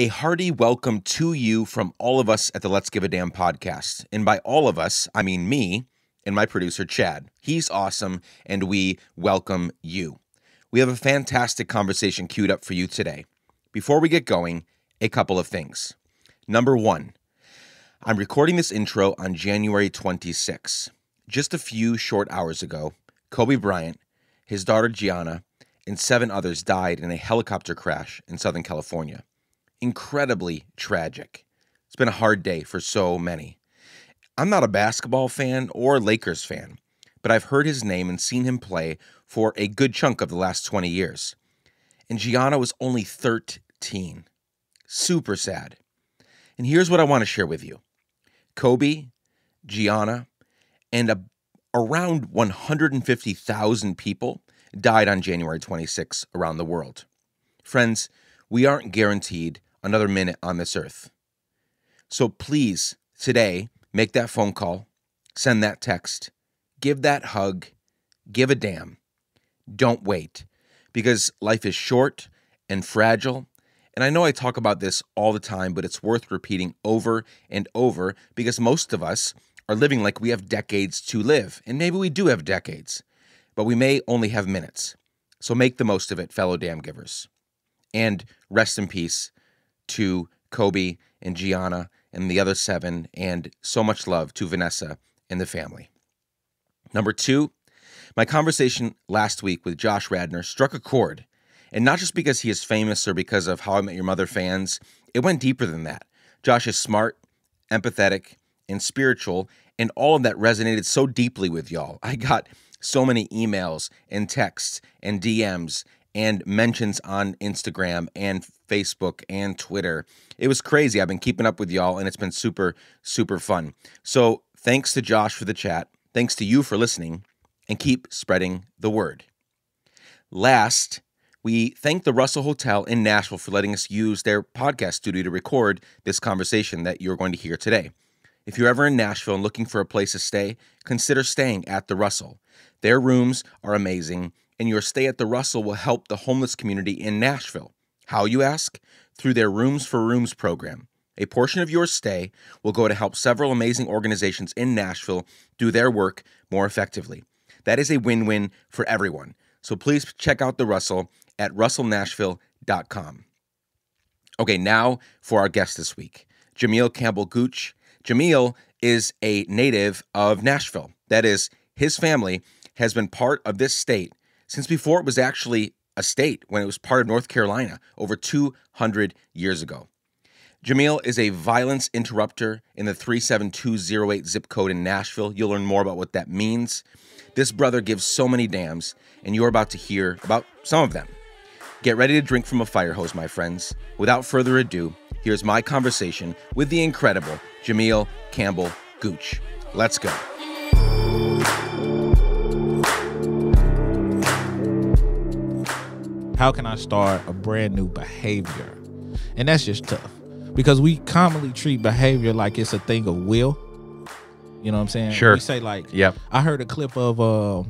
A hearty welcome to you from all of us at the Let's Give a Damn podcast. And by all of us, I mean me and my producer, Chad. He's awesome, and we welcome you. We have a fantastic conversation queued up for you today. Before we get going, a couple of things. Number one, I'm recording this intro on January 26. Just a few short hours ago, Kobe Bryant, his daughter Gianna, and 7 others died in a helicopter crash in Southern California. Incredibly tragic. It's been a hard day for so many. I'm not a basketball fan or Lakers fan, but I've heard his name and seen him play for a good chunk of the last 20 years. And Gianna was only 13. Super sad. And here's what I want to share with you. Kobe, Gianna, and around 150,000 people died on January 26 around the world. Friends, we aren't guaranteed another minute on this earth. So please, today, make that phone call, send that text, give that hug, give a damn. Don't wait, because life is short and fragile. And I know I talk about this all the time, but it's worth repeating over and over because most of us are living like we have decades to live. And maybe we do have decades, but we may only have minutes. So make the most of it, fellow damn givers. And rest in peace to Kobe and Gianna and the other 7, and so much love to Vanessa and the family. Number 2, my conversation last week with Josh Radnor struck a chord. And not just because he is famous or because of How I Met Your Mother fans. It went deeper than that. Josh is smart, empathetic, and spiritual, and all of that resonated so deeply with y'all. I got so many emails and texts and DMs and mentions on Instagram and Facebook and Twitter. It was crazy. I've been keeping up with y'all, and it's been super, super fun. So thanks to Josh for the chat. Thanks to you for listening, and keep spreading the word. Last, we thank the Russell Hotel in Nashville for letting us use their podcast studio to record this conversation that you're going to hear today. If you're ever in Nashville and looking for a place to stay, consider staying at the Russell. Their rooms are amazing, and your stay at the Russell will help the homeless community in Nashville. How, you ask? Through their Rooms for Rooms program. A portion of your stay will go to help several amazing organizations in Nashville do their work more effectively. That is a win-win for everyone. So please check out the Russell at russellnashville.com. Okay, now for our guest this week, Jamel Campbell-Gooch. Jamel is a native of Nashville. That is, his family has been part of this state since before it was actually a state, when it was part of North Carolina over 200 years ago. Jamel is a violence interrupter in the 37208 zip code in Nashville. You'll learn more about what that means. This brother gives so many damns, and you're about to hear about some of them. Get ready to drink from a fire hose, my friends. Without further ado, here's my conversation with the incredible Jamel Campbell-Gooch. Let's go. How can I start a brand new behavior? And that's just tough because we commonly treat behavior like it's a thing of will. You know what I'm saying? Sure. We say like, yep. I heard a clip of,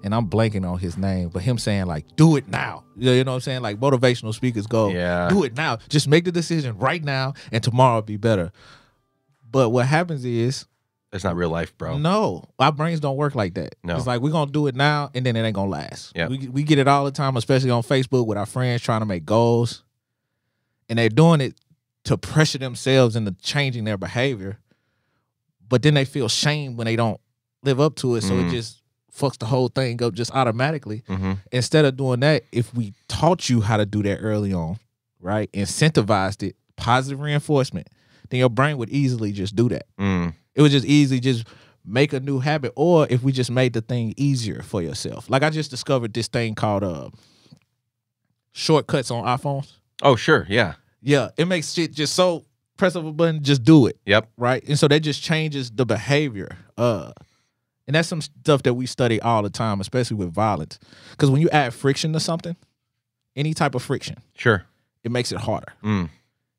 and I'm blanking on his name, but him saying like, do it now. You know what I'm saying? Like motivational speakers go, do it now. Just make the decision right now and tomorrow will be better. But what happens is, it's not real life, bro. No, our brains don't work like that. No. It's like we're going to do it now and then it ain't going to last. Yep. We get it all the time, especially on Facebook with our friends trying to make goals. And they're doing it to pressure themselves into changing their behavior. But then they feel shame when they don't live up to it. So it just fucks the whole thing up just automatically. Mm-hmm. Instead of doing that, if we taught you how to do that early on, right, incentivized it, positive reinforcement, then your brain would easily just do that. It would just easily just make a new habit. Or if we just made the thing easier for yourself. Like I just discovered this thing called shortcuts on iPhones. Oh, sure. Yeah. Yeah. It makes shit just so press of a button, just do it. Yep. Right. And so that just changes the behavior. And that's some stuff that we study all the time, especially with violence. Because when you add friction to something, any type of friction, sure, it makes it harder.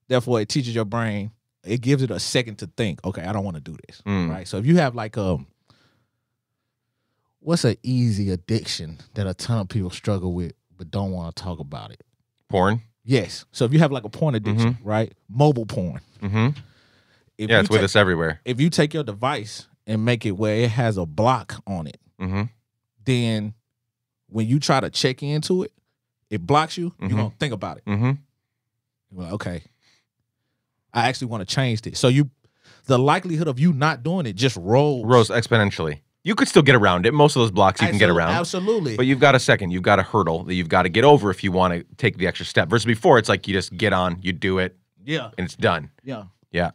Therefore, it teaches your brain, it gives it a second to think, okay, I don't want to do this. Right. So if you have like what's an easy addiction that a ton of people struggle with but don't want to talk about it? Porn? Yes. So if you have like a porn addiction, right? Mobile porn. Mm-hmm. Yeah, it's with us everywhere. If you take your device and make it where it has a block on it, then when you try to check into it, it blocks you. You're going to think about it. You're like, okay, I actually want to change this. So the likelihood of you not doing it just rolls exponentially. You could still get around it. Most of those blocks you can get around. Absolutely. But you've got you've got a hurdle that you've got to get over if you want to take the extra step. Versus before, it's like you just get on, you do it, and it's done. Yeah. Yeah.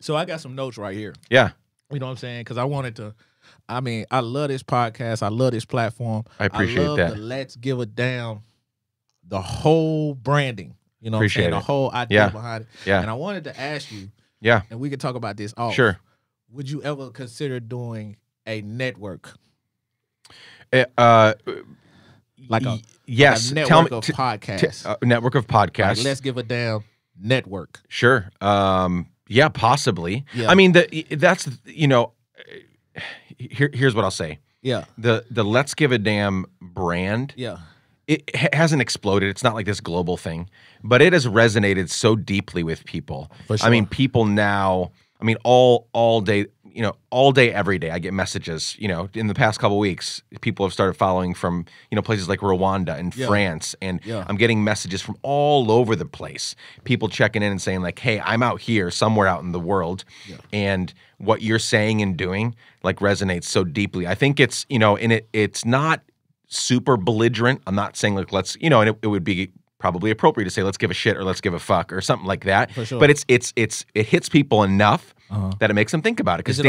So I got some notes right here. Yeah. You know what I'm saying? Because I love this podcast. I love this platform. I appreciate that. The Let's Give a Damn, the whole branding. You know what I'm saying? The whole idea behind it. Yeah. And I wanted to ask you, and we could talk about this off. Sure. Would you ever consider doing a network? Yes. A network of podcasts. Network of podcasts. Like, Let's Give a Damn network. Sure. Yeah, possibly. Yeah. I mean, that's, here's what I'll say. Yeah. The Let's Give a Damn brand. Yeah. It hasn't exploded. It's not like this global thing, but it has resonated so deeply with people. For sure. I mean, people now, all day, all day, every day, I get messages, in the past couple of weeks, people have started following from, places like Rwanda and France. And I'm getting messages from all over the place. People checking in and saying like, hey, I'm out here somewhere out in the world. And what you're saying and doing like resonates so deeply. I think it's, and it's not super belligerent. I'm not saying like, let's, and it would be probably appropriate to say, let's give a shit or let's give a fuck or something like that. For sure. But it hits people enough that it makes them think about it. Because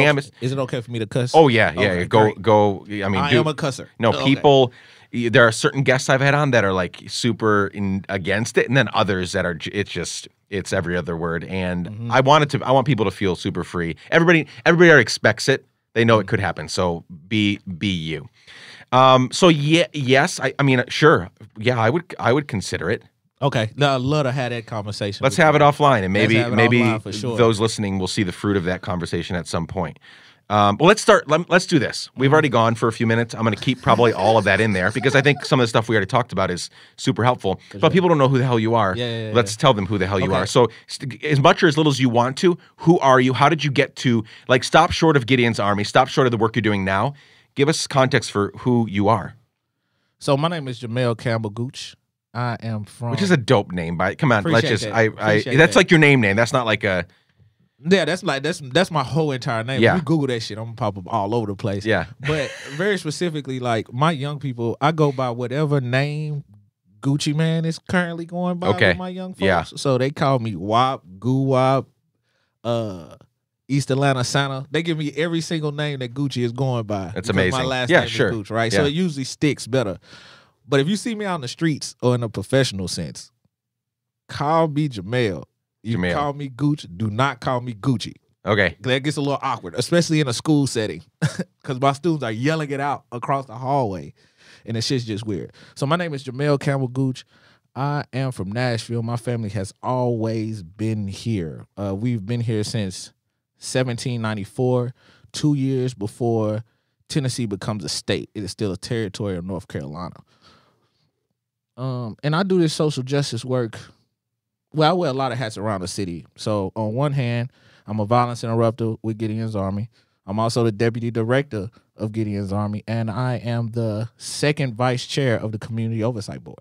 is it okay for me to cuss? Oh yeah, yeah. Okay, go. I mean, I am a cusser. No, people. There are certain guests I've had on that are like super against it, and then others that are. It's every other word, and I want people to feel super free. Everybody expects it. They know it could happen. So be you. So yes. I mean, sure. Yeah, I would consider it. Okay, now I'd love to have that conversation. Let's have it offline, and maybe offline for sure. Those listening will see the fruit of that conversation at some point. Well, let's start. Let's do this. We've already gone for a few minutes. I'm going to keep probably all of that in there because I think some of the stuff we already talked about is super helpful. But people don't know who the hell you are. Let's tell them who the hell you are. So as much or as little as you want to, who are you? How did you get to, like, stop short of Gideon's Army, stop short of the work you're doing now. Give us context for who you are. So my name is Jamel Campbell-Gooch. I am from... Which is a dope name. Come on, let's just... That's that. Like your name. That's not like a... Yeah, that's my whole entire name. Yeah. If you Google that shit, I'm gonna pop up all over the place. Yeah. But very specifically, like, my young people, I go by whatever name Gucci Man is currently going by with my young folks. Yeah. So they call me WAP, Goo Wop, East Atlanta Santa. They give me every single name that Gucci is going by. That's amazing. My last name is Gooch, right? Yeah. So it usually sticks better. But if you see me out in the streets or in a professional sense, call me Jamel. You call me Gooch. Do not call me Gucci. Okay. That gets a little awkward, especially in a school setting, because my students are yelling it out across the hallway, and the shit's just weird. So my name is Jamel Campbell-Gooch. I am from Nashville. My family has always been here. We've been here since 1794, 2 years before Tennessee becomes a state. It is still a territory of North Carolina. And I do this social justice work. Well, I wear a lot of hats around the city. So on one hand, I'm a violence interrupter with Gideon's Army. I'm also the deputy director of Gideon's Army, and I am the second vice chair of the Community Oversight Board.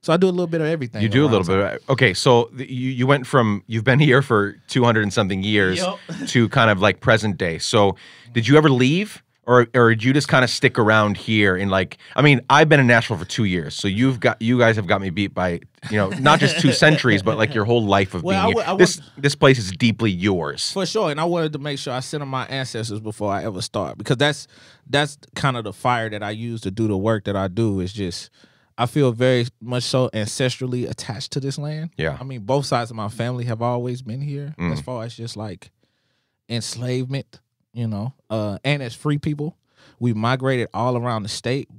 So I do a little bit of everything. You do a little bit. Okay, so you went from, you've been here for 200 and something years to kind of like present day. So did you ever leave? Or did you just kind of stick around here and like, I mean, I've been in Nashville for 2 years, so you guys have got me beat by, not just 2 centuries, but like your whole life of being here. This place is deeply yours. For sure, and I wanted to make sure I sent on my ancestors before I ever start, because that's kind of the fire that I use to do the work that I do. Is just, I feel very much so ancestrally attached to this land. Yeah. I mean, both sides of my family have always been here, as far as just like enslavement. And as free people, we migrated all around the state,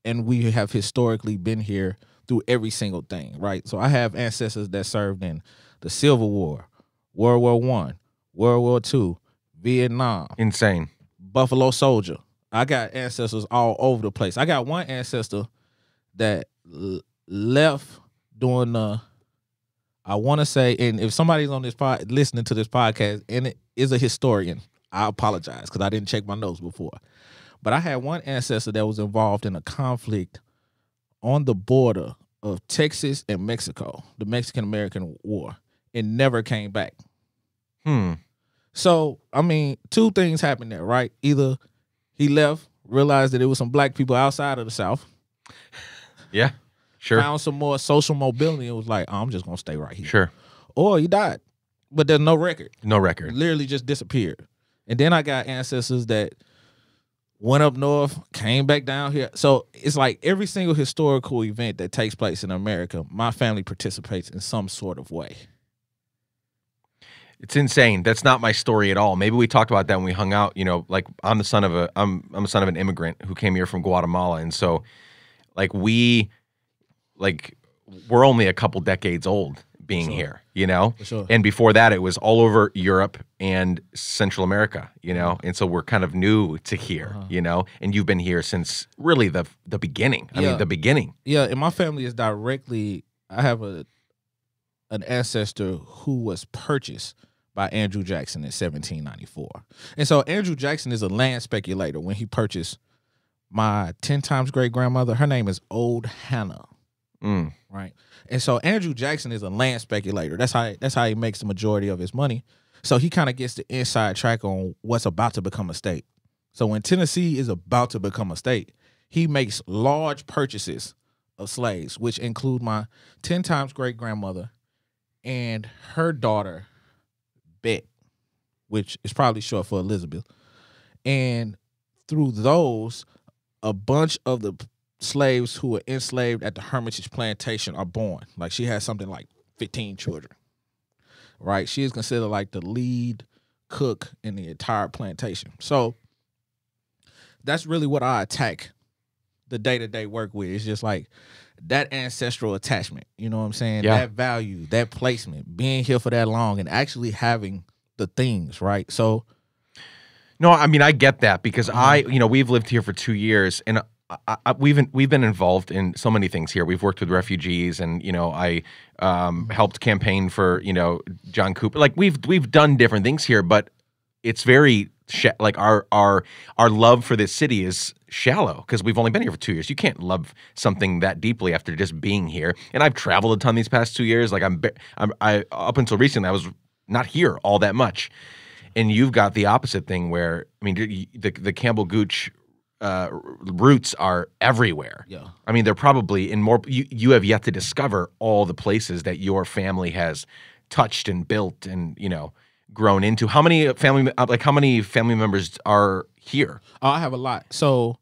and we have historically been here through every single thing, right? So I have ancestors that served in the Civil War, World War I, World War II, Vietnam. Insane. Buffalo Soldier. I got ancestors all over the place. I got one ancestor that left doing I want to say, and if somebody's on this listening to this podcast and it is a historian, I apologize because I didn't check my notes before. But I had one ancestor that was involved in a conflict on the border of Texas and Mexico, the Mexican-American War, and never came back. So, I mean, two things happened there, right? Either he left, realized that there was some black people outside of the South. Yeah, sure. Found some more social mobility and was like, oh, I'm just going to stay right here. Sure. Or he died, but there's no record. No record. Literally just disappeared. And then I got ancestors that went up north, came back down here. So it's like every single historical event that takes place in America, my family participates in some sort of way. It's insane. That's not my story at all. Maybe we talked about that when we hung out. You know, like I'm the son of an immigrant who came here from Guatemala, and so like we're only a couple decades old being here, you know? Sure. And before that, it was all over Europe and Central America, you know? And so we're kind of new to here, you know? And you've been here since really the beginning. I mean, the beginning. Yeah, and my family is directly, I have an ancestor who was purchased by Andrew Jackson in 1794. And so Andrew Jackson is a land speculator when he purchased my 10 times great-grandmother. Her name is Old Hannah. Right. And so Andrew Jackson is a land speculator. That's how he makes the majority of his money. So he kind of gets the inside track on what's about to become a state. So when Tennessee is about to become a state, he makes large purchases of slaves, which include my 10 times great-grandmother and her daughter, Bet, which is probably short for Elizabeth. And through those, a bunch of the slaves who were enslaved at the Hermitage Plantation are born. Like she has something like 15 children, right? She is considered like the lead cook in the entire plantation. So that's really what I attack the day-to-day work with. It's just like that ancestral attachment, you know what I'm saying? Yeah. That value, that placement, being here for that long and actually having the things, right? So no, I mean, I get that because we've lived here for 2 years and we've been involved in so many things here. We've worked with refugees, and I helped campaign for John Cooper. Like we've done different things here, but it's very like our love for this city is shallow because we've only been here for 2 years. You can't love something that deeply after just being here. And I've traveled a ton these past 2 years. Like I up until recently, I was not here all that much. And you've got the opposite thing where I mean the Campbell-Gooch roots are everywhere. Yeah. I mean, they're probably in more. You have yet to discover all the places that your family has touched and built and grown into. How many family members are here? Oh, I have a lot. So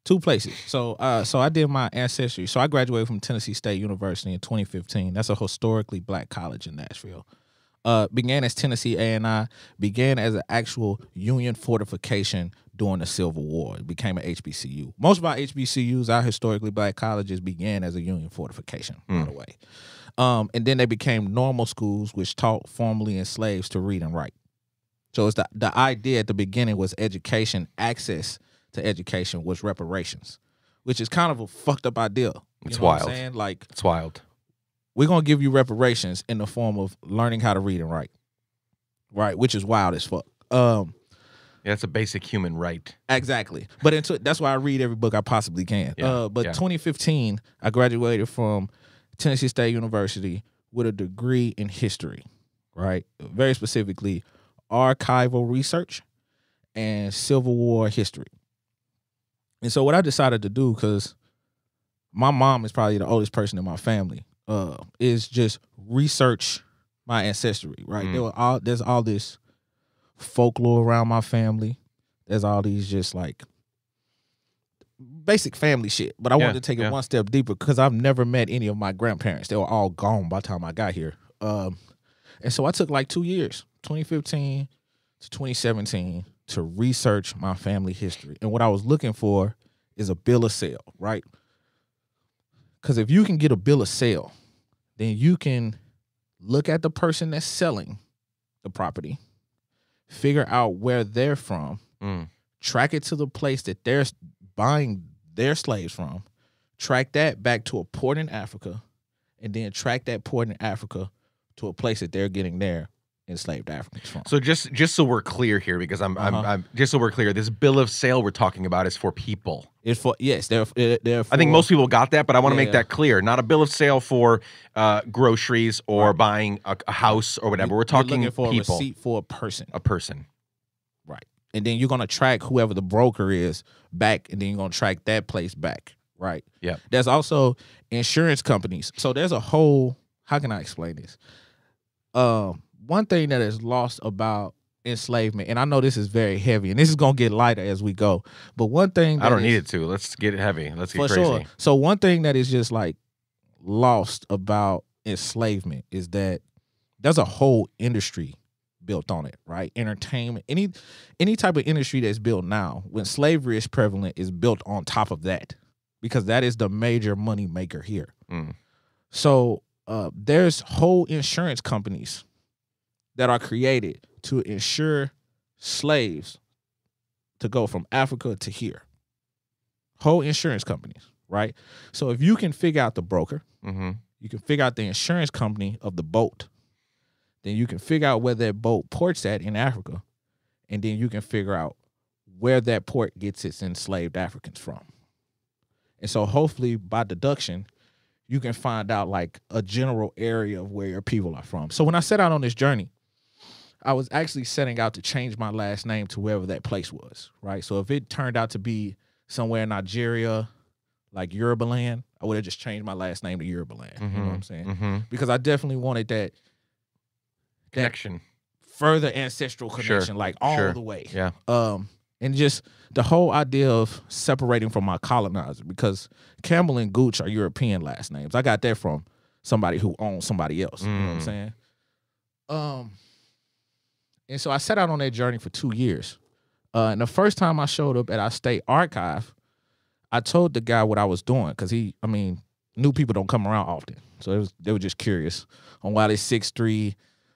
2 places. So I did my ancestry. So I graduated from Tennessee State University in 2015. That's a historically black college in Nashville. Began as Tennessee A&I, began as an actual Union fortification during the Civil War. It became an HBCU. Most of our HBCUs, our historically black colleges, began as a Union fortification, by the way. And then they became normal schools, which taught formerly enslaved to read and write. So it's the idea at the beginning was education, access to education was reparations, which is kind of a fucked up idea. It's wild. What I'm saying? Like, it's wild. We're going to give you reparations in the form of learning how to read and write, right? Which is wild as fuck. Yeah, it's a basic human right. Exactly. But that's why I read every book I possibly can. Yeah, 2015, I graduated from Tennessee State University with a degree in history, right? Very specifically, archival research and Civil War history. And so what I decided to do, because my mom is probably the oldest person in my family, is just research my ancestry, right? There's all this folklore around my family. There's all these just like basic family shit. But I wanted to take it one step deeper because I've never met any of my grandparents. They were all gone by the time I got here. And so I took like 2 years, 2015 to 2017, to research my family history. And what I was looking for is a bill of sale, right? Because if you can get a bill of sale, then you can look at the person that's selling the property, figure out where they're from, track it to the place that they're buying their slaves from, track that back to a port in Africa, and then track that port in Africa to a place that they're getting their enslaved Africans from. So just so we're clear here, because I'm just so we're clear, this bill of sale we're talking about is for people. It's for they're for, I think most people got that, but I want to make Yeah. that clear. Not a bill of sale for groceries or buying a house or whatever. We're talking you're looking for people. a receipt for a person. A person. Right. And then you're gonna track whoever the broker is back, and then you're gonna track that place back. Right. Yeah. There's also insurance companies. So there's a whole, how can I explain this? One thing that is lost about enslavement, and I know this is very heavy, and this is gonna get lighter as we go. But one thing I don't need it to. Let's get it heavy. Let's get for crazy. sure. So one thing that is just like lost about enslavement is that there's a whole industry built on it, right? Entertainment, any type of industry that's built now, when slavery is prevalent, is built on top of that, because that is the major money maker here. So there's whole insurance companies that are created to insure slaves to go from Africa to here. Whole insurance companies, right? So if you can figure out the broker, you can figure out the insurance company of the boat, then you can figure out where that boat ports at in Africa, and then you can figure out where that port gets its enslaved Africans from. And so hopefully by deduction, you can find out like a general area of where your people are from. So when I set out on this journey, I was actually setting out to change my last name to wherever that place was, right? So if it turned out to be somewhere in Nigeria, like Yoruba land, I would have just changed my last name to Yoruba land. You know what I'm saying? Because I definitely wanted that connection, further ancestral connection, like all the way. Yeah. And just the whole idea of separating from my colonizer, because Campbell and Gooch are European last names. I got that from somebody who owns somebody else. You know what I'm saying? And so I set out on that journey for 2 years. And the first time I showed up at our state archive, I told the guy what I was doing, because new people don't come around often. So they were just curious on why this 6'3"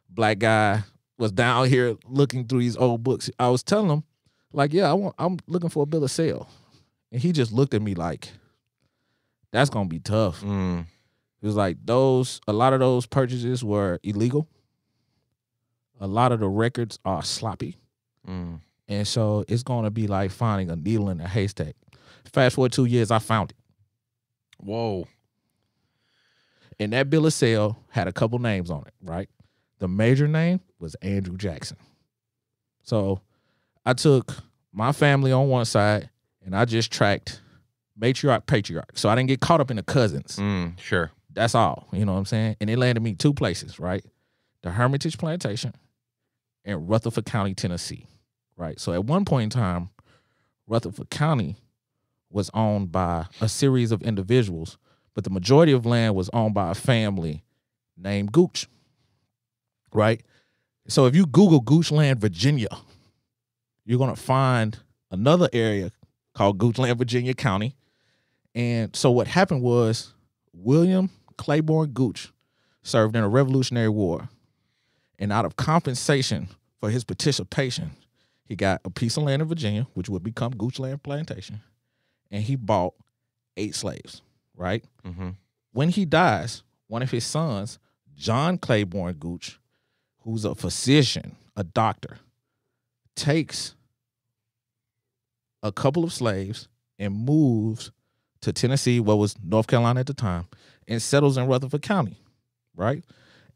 black guy was down here looking through these old books. I was telling him, like, yeah, I'm looking for a bill of sale. And he just looked at me like, that's gonna be tough. He was like, a lot of those purchases were illegal. A lot of the records are sloppy. And so it's gonna be like finding a needle in a haystack. Fast forward 2 years, I found it. Whoa. And that bill of sale had a couple names on it, right? The major name was Andrew Jackson. So I took my family on one side and I just tracked matriarch, patriarch. So I didn't get caught up in the cousins. Sure. That's all. You know what I'm saying? And it landed me 2 places, right? The Hermitage Plantation and Rutherford County, Tennessee, right? So at one point in time, Rutherford County was owned by a series of individuals, but the majority of land was owned by a family named Gooch, right? So if you Google Goochland, Virginia, you're going to find another area called Goochland, Virginia County. And so what happened was William Claiborne Gooch served in a Revolutionary War. And out of compensation for his participation, he got a piece of land in Virginia, which would become Goochland Plantation. And he bought 8 slaves, right? When he dies, one of his sons, John Claiborne Gooch, who's a physician, a doctor, takes a couple of slaves and moves to Tennessee, what was North Carolina at the time, and settles in Rutherford County, right?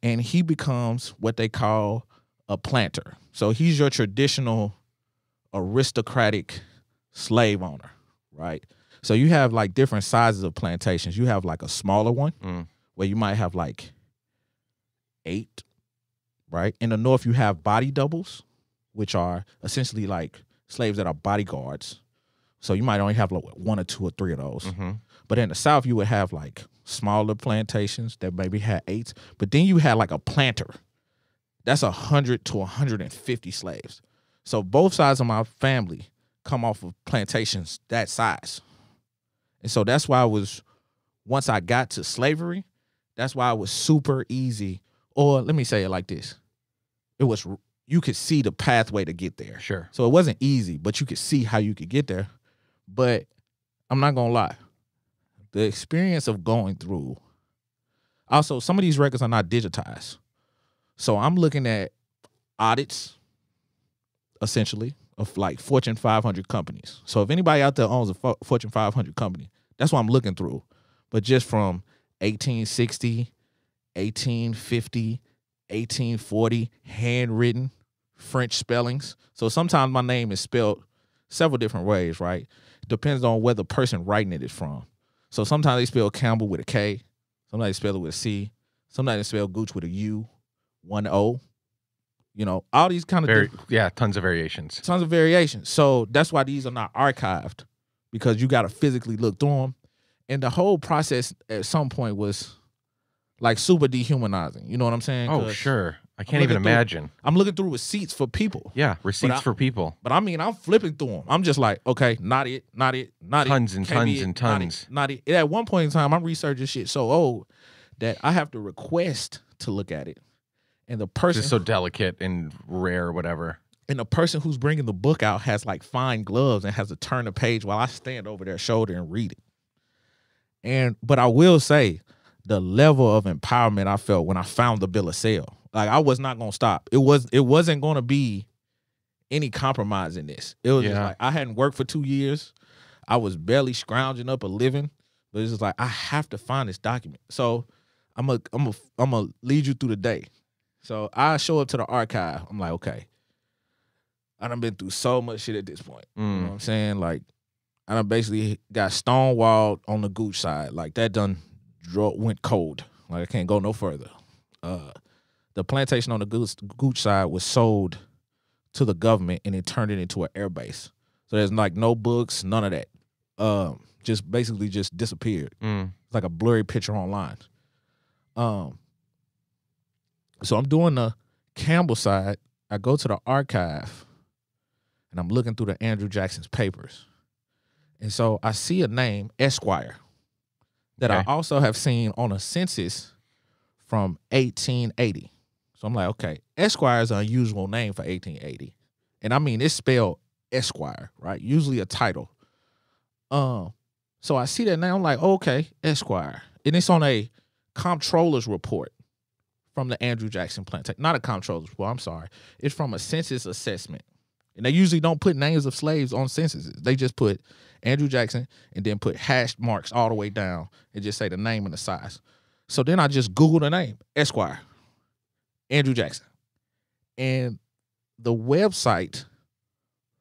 And he becomes what they call a planter. So he's your traditional aristocratic slave owner, right? So you have like different sizes of plantations. You have like a smaller one where you might have like 8, right? In the North, you have body doubles, which are essentially like slaves that are bodyguards. So you might only have like 1 or 2 or 3 of those. But in the South, you would have like smaller plantations that maybe had 8. But then you had like a planter. That's 100 to 150 slaves. So both sides of my family come off of plantations that size. And so that's why once I got to slavery, that's why it was super easy. Or let me say it like this. You could see the pathway to get there. Sure. So it wasn't easy, but you could see how you could get there. But I'm not going to lie. The experience of going through Also, some of these records are not digitized. So I'm looking at audits, essentially, of like Fortune 500 companies. So if anybody out there owns a Fortune 500 company, that's what I'm looking through. But just from 1860, 1850, 1840, handwritten French spellings. So sometimes my name is spelled several different ways, right? Depends on where the person writing it is from. So sometimes they spell Campbell with a K. Sometimes they spell it with a C. Sometimes they spell Gooch with a U, one O. You know, all these kind of tons of variations. Tons of variations. So that's why these are not archived, because you got to physically look through them. And the whole process at some point was like super dehumanizing. You know what I'm saying? Oh, sure. I can't even imagine. I'm looking through receipts for people. Yeah, receipts for people. But I mean, I'm flipping through them. I'm just like, okay, not it. Tons and tons and tons. Not it. At one point in time, I'm researching shit so old that I have to request to look at it. And the person is so delicate and rare, whatever. And the person who's bringing the book out has like fine gloves and has to turn the page while I stand over their shoulder and read it. But I will say, the level of empowerment I felt when I found the bill of sale, like I was not gonna stop. It wasn't gonna be any compromise in this. It was just like I hadn't worked for 2 years. I was barely scrounging up a living, but it's just like I have to find this document. So I'm gonna lead you through the day. So I show up to the archive. I'm like, okay, I done been through so much shit at this point. You know what I'm saying? Like, I done basically got stonewalled on the Gooch side. Like, that done went cold. Like, I can't go no further. The plantation on the Gooch side was sold to the government, and it turned it into an air base. So there's, like, no books, none of that. Just basically just disappeared. It's like a blurry picture online. So I'm doing the Campbell side. I go to the archive, and I'm looking through the Andrew Jackson's papers. And so I see a name, Esquire, that I also have seen on a census from 1880. So I'm like, okay, Esquire is an unusual name for 1880. And I mean, it's spelled Esquire, right? Usually a title. So I see that name. I'm like, okay, Esquire. And it's on a comptroller's report from the Andrew Jackson plantation. Not a comptroller's report, I'm sorry. It's from a census assessment. And they usually don't put names of slaves on censuses. They just put Andrew Jackson and then put hash marks all the way down and just say the name and the size. So then I just Googled the name, Esquire, Andrew Jackson. And the website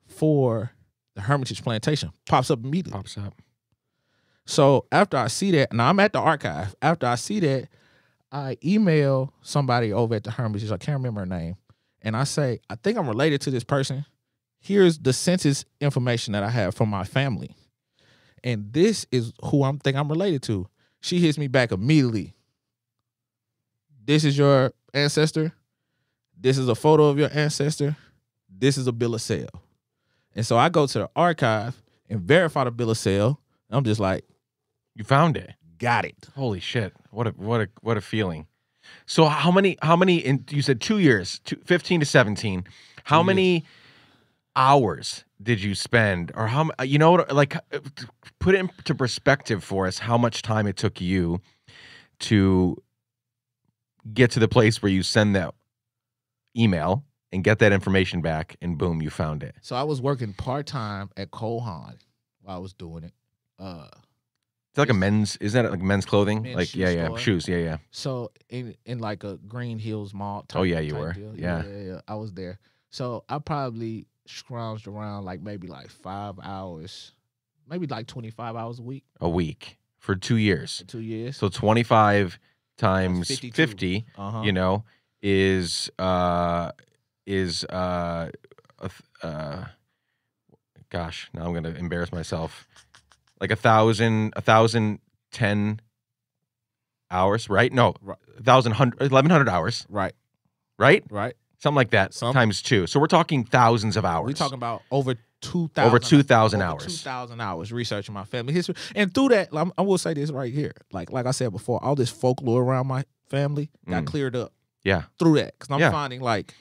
for the Hermitage Plantation pops up immediately. So after I see that, now I'm at the archive. After I see that, I email somebody over at the Hermitage. I can't remember her name. And I say, I think I'm related to this person. Here's the census information that I have from my family. And this is who I think I'm related to. She hits me back immediately. This is your ancestor. This is a photo of your ancestor. This is a bill of sale. And so I go to the archive and verify the bill of sale. I'm just like, you found it. Got it. Holy shit. What a feeling. So how many you said 2 years, 15 to 17. How many hours did you spend, or how, you know, like, put it into perspective for us, how much time it took you to get to the place where you send that email and get that information back, and boom, you found it. So I was working part-time at Cole Haan while I was doing it. It's like a men's, is that like men's clothing? Men's like, store. Shoes, yeah. So in like a Green Hills Mall type, you were. Deal. Yeah. I was there. So I probably scrounged around like maybe like 5 hours, maybe like 25 hours a week. A week for 2 years. For 2 years. So 25 times 52. 50, you know, is gosh, now I'm gonna embarrass myself. Like 1,010 hours, right? No, 1,100 hours. Right. Something like that, times 2. So we're talking thousands of hours. We're talking about over 2,000. Over 2,000 hours. 2,000 hours researching my family history. And through that, I will say this right here. Like I said before, all this folklore around my family got cleared up. Yeah. Through that. Because I'm finding like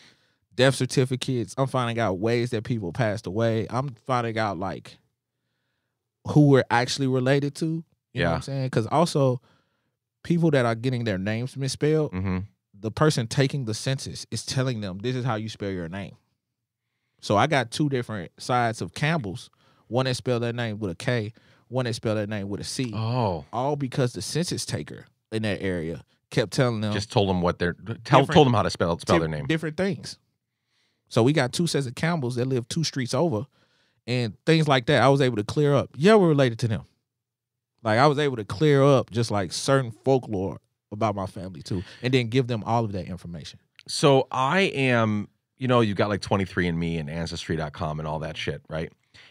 death certificates. I'm finding out ways that people passed away. I'm finding out like who we're actually related to. You know what I'm saying? Because also people that are getting their names misspelled, Mm-hmm. the person taking the census is telling them this is how you spell your name. So I got 2 different sides of Campbell's. One that spelled their name with a K, one that spelled their name with a C. Oh. All because the census taker in that area kept telling them Just told them what they're told them how to spell their name. Different things. So we got 2 sets of Campbells that live 2 streets over, and things like that. I was able to clear up. Yeah, we're related to them. Like I was able to clear up just like certain folklore about my family too, and then give them all of that information. So I am, you've got like 23andMe and Ancestry.com and all that shit, right?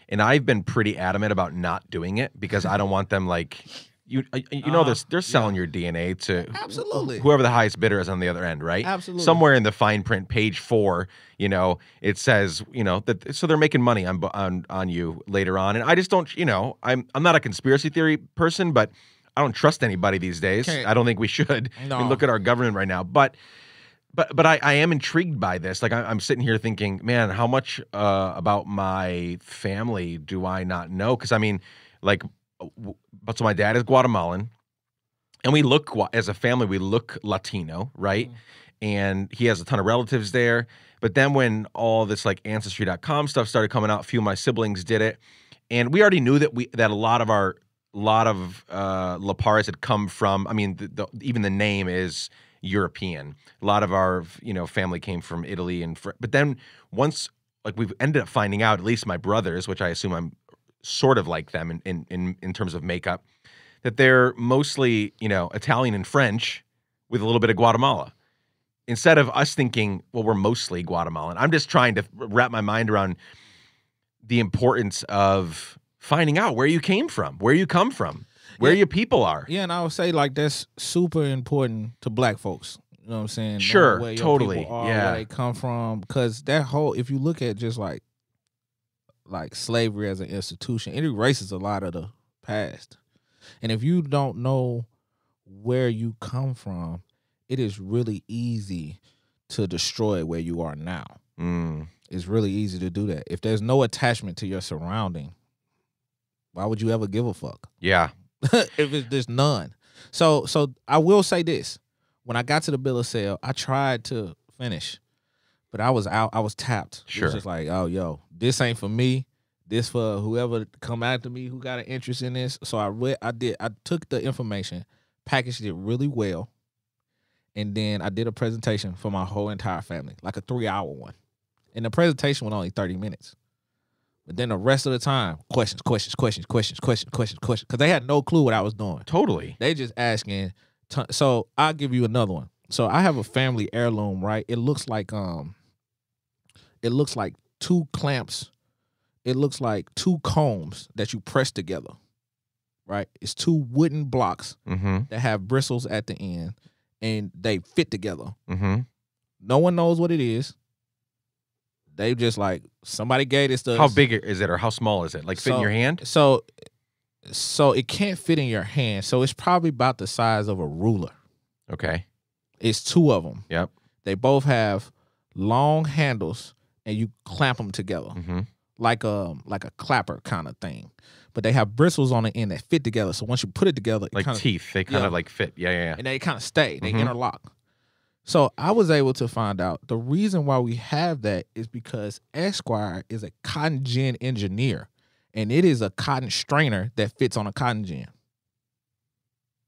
And I've been pretty adamant about not doing it because I don't want them like, they're selling your DNA to Absolutely. whoever the highest bidder is on the other end, right? Absolutely. Somewhere in the fine print, page 4, it says, that so they're making money on you later on. And I just don't, I'm not a conspiracy theory person, but I don't trust anybody these days. I don't think we should. No. I mean, look at our government right now. But I am intrigued by this. Like I'm sitting here thinking, man, how much about my family do I not know? Because I mean, like, so my dad is Guatemalan, and we look as a family, we look Latino, right? Mm. And he has a ton of relatives there. But then when all this like Ancestry.com stuff started coming out, a few of my siblings did it, and we already knew that a lot of Laparas had come from. I mean, even the name is European. A lot of our family came from Italy but then once like we've ended up finding out, at least my brothers, which I assume I'm sort of like them in terms of makeup, that they're mostly Italian and French with a little bit of Guatemala. Instead of us thinking, well, we're mostly Guatemalan. I'm just trying to wrap my mind around the importance of finding out where you came from, where you come from, where your people are. Yeah, and I would say like that's super important to Black folks. You know what I'm saying? Sure, where your totally. people are, Yeah, where they come from, because that whole, if you look at just like slavery as an institution, it erases a lot of the past. And if you don't know where you come from, it is really easy to destroy where you are now. Mm. It's really easy to do that. If there's no attachment to your surrounding, why would you ever give a fuck? Yeah. If there's none. So I will say this. When I got to the bill of sale, I tried to finish, but I was out. I was tapped. Sure. It was just like, oh, yo, this ain't for me. This for whoever come after me who got an interest in this. So I took the information, packaged it really well, and then I did a presentation for my whole entire family, like a 3-hour one. And the presentation was only 30 minutes. But then the rest of the time, questions, because they had no clue what I was doing. Totally. They just asking. So I'll give you another one. So I have a family heirloom, right? It looks like 2 clamps. It looks like 2 combs that you press together, right? It's 2 wooden blocks that have bristles at the end, and they fit together. Mm-hmm. No one knows what it is. They just like, somebody gave this to us. How big is it, or how small is it? Like fit in your hand? So it can't fit in your hand. So it's probably about the size of a ruler. Okay. It's 2 of them. Yep. They both have long handles, and you clamp them together. Mm-hmm. Like a clapper kind of thing. But they have bristles on the end that fit together. So once you put it together, like teeth, they kind of like fit. Yeah. And they kind of stay. They interlock. So I was able to find out the reason why we have that is because Esquire is a cotton gin engineer, and it is a cotton strainer that fits on a cotton gin.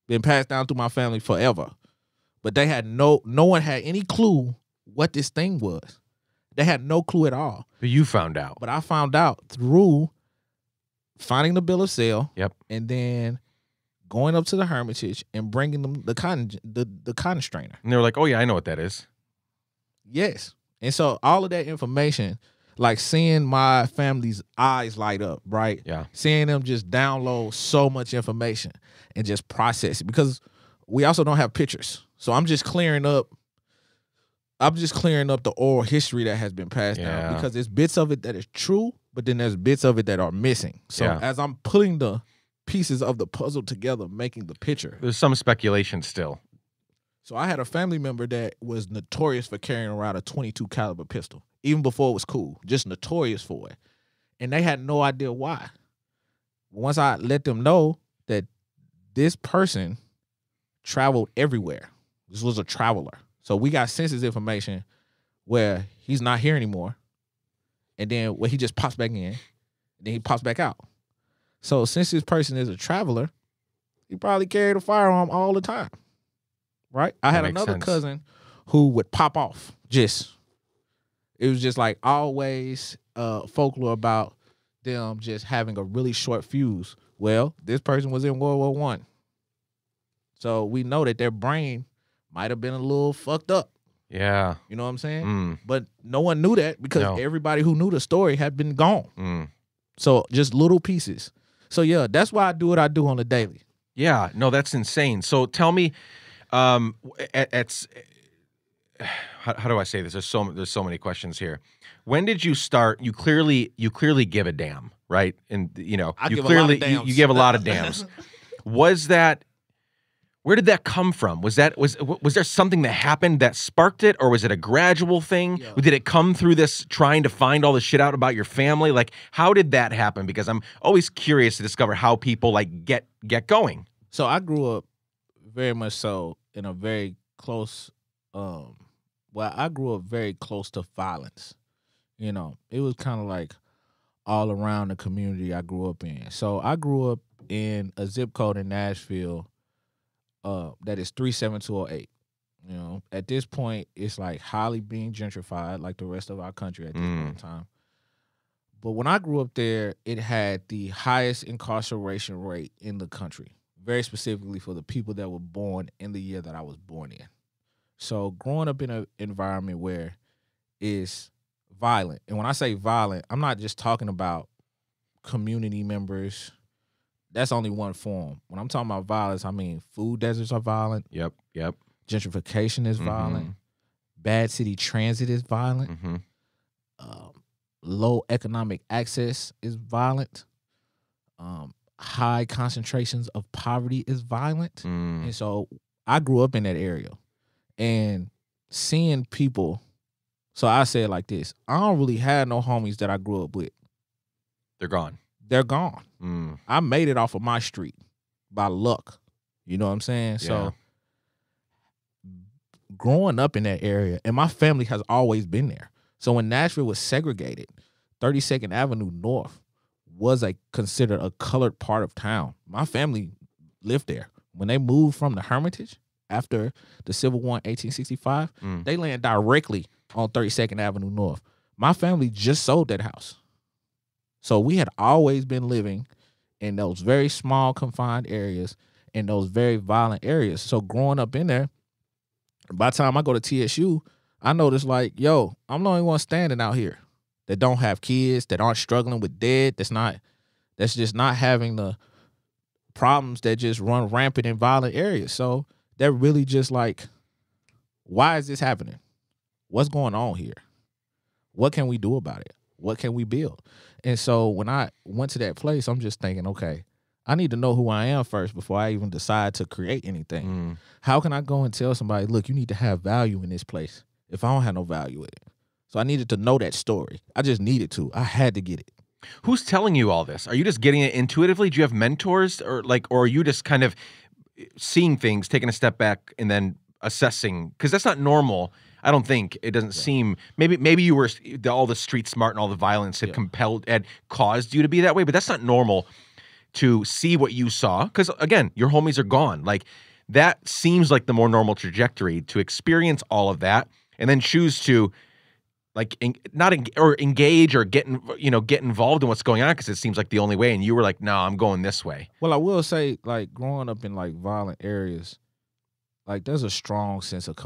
Been passed down through my family forever. But they had no one had any clue what this thing was. They had no clue at all. But you found out. But I found out through finding the bill of sale. Yep. And then going up to the Hermitage and bringing them the cotton strainer. And they were like, oh yeah, I know what that is. Yes. And so all of that information, like seeing my family's eyes light up, right? Yeah. Seeing them just download so much information and just process it, because we also don't have pictures. So I'm just clearing up the oral history that has been passed down, because there's bits of it that is true, but then there's bits of it that are missing. So as I'm putting the pieces of the puzzle together, making the picture, there's some speculation still. So I had a family member that was notorious for carrying around a .22 caliber pistol, even before it was cool, just notorious for it. And they had no idea why. Once I let them know that this person traveled everywhere. This was a traveler. So we got census information where he's not here anymore. And then where he just pops back in, and then he pops back out. So since this person is a traveler, he probably carried a firearm all the time. Right? I had another cousin who would pop off. It was just like always folklore about them just having a really short fuse. Well, this person was in World War I. So we know that their brain might have been a little fucked up. Yeah. You know what I'm saying? But no one knew that because everybody who knew the story had been gone. So just little pieces. So yeah, that's why I do what I do on the daily. Yeah, no, that's insane. So tell me, how do I say this? There's so many questions here. When did you start? You clearly give a damn, right? And you give a lot of dams. Was that? Where did that come from? Was there something that happened that sparked it, or was it a gradual thing? Yeah. Did it come through this trying to find all the shit out about your family? Like, how did that happen? Because I'm always curious to discover how people like get going. So I grew up very much so in a very close. I grew up very close to violence. You know, it was kind of like all around the community I grew up in. So I grew up in a zip code in Nashville. That is 37208. You know, at this point, it's like highly being gentrified, like the rest of our country at this point in time. But when I grew up there, it had the highest incarceration rate in the country, very specifically for the people that were born in the year that I was born in. So growing up in an environment where it's violent, and when I say violent, I'm not just talking about community members. That's only one form. When I'm talking about violence, I mean food deserts are violent. Yep. Gentrification is violent. Bad city transit is violent. Low economic access is violent. High concentrations of poverty is violent. And so I grew up in that area. And seeing people, so I say it like this, I don't really have no homies that I grew up with. They're gone. I made it off of my street by luck. You know what I'm saying? Yeah. So growing up in that area, and my family has always been there. So when Nashville was segregated, 32nd Avenue North was considered a colored part of town. My family lived there. When they moved from the Hermitage after the Civil War in 1865, they landed directly on 32nd Avenue North. My family just sold that house. So we had always been living in those very small, confined areas, in those very violent areas. So growing up in there, by the time I go to TSU, I noticed I'm the only one standing out here that don't have kids, that aren't struggling with debt, that's just not having the problems that just run rampant in violent areas. So they're really just like, why is this happening? What's going on here? What can we do about it? What can we build? And so when I went to that place, I'm just thinking, okay, I need to know who I am first before I even decide to create anything. How can I go and tell somebody, look, you need to have value in this place if I don't have no value in it? So I needed to know that story. I just needed to. I had to get it. Who's telling you all this? Are you just getting it intuitively? Do you have mentors or are you just kind of seeing things, taking a step back and then assessing? Because that's not normal. I don't think. It doesn't seem. Maybe you were all the street smart and all the violence had caused you to be that way, but that's not normal to see what you saw. Because again, your homies are gone. Like that seems like the more normal trajectory to experience all of that and then choose to engage or get involved in what's going on because it seems like the only way. And you were like, no, I'm going this way. Well, I will say, growing up in violent areas, there's a strong sense of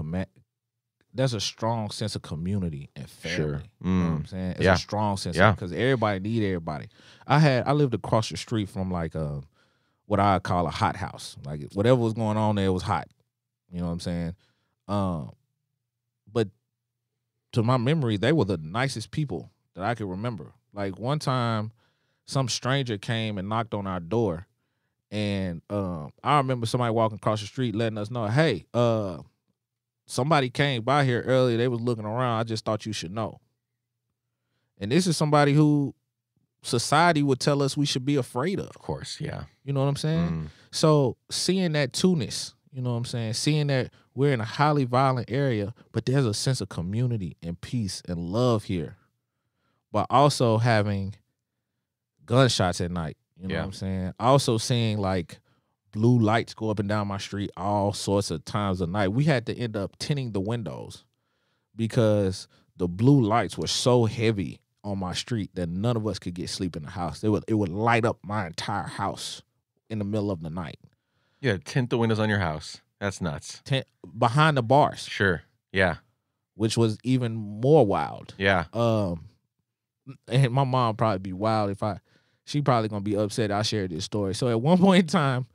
there's a strong sense of community and family. Sure. You know what I'm saying? It's a strong sense because everybody need everybody. I lived across the street from what I call a hot house. Whatever was going on there was hot. You know what I'm saying? But to my memory, they were the nicest people that I could remember. One time, some stranger came and knocked on our door, and I remember somebody walking across the street letting us know, hey, somebody came by here earlier. They was looking around. I just thought you should know. And this is somebody who society would tell us we should be afraid of. Of course, yeah. You know what I'm saying? So seeing that two-ness, You know what I'm saying? Seeing that we're in a highly violent area, but there's a sense of community and peace and love here. But also having gunshots at night. You know what I'm saying? Also seeing like blue lights go up and down my street all sorts of times of night. We had to end up tinting the windows because the blue lights were so heavy on my street that none of us could get sleep in the house. It would light up my entire house in the middle of the night. Yeah, tint the windows on your house. That's nuts. Behind the bars. Sure. Yeah. Which was even more wild. Yeah. And my mom probably be wild she probably gonna be upset I shared this story. So at one point in time,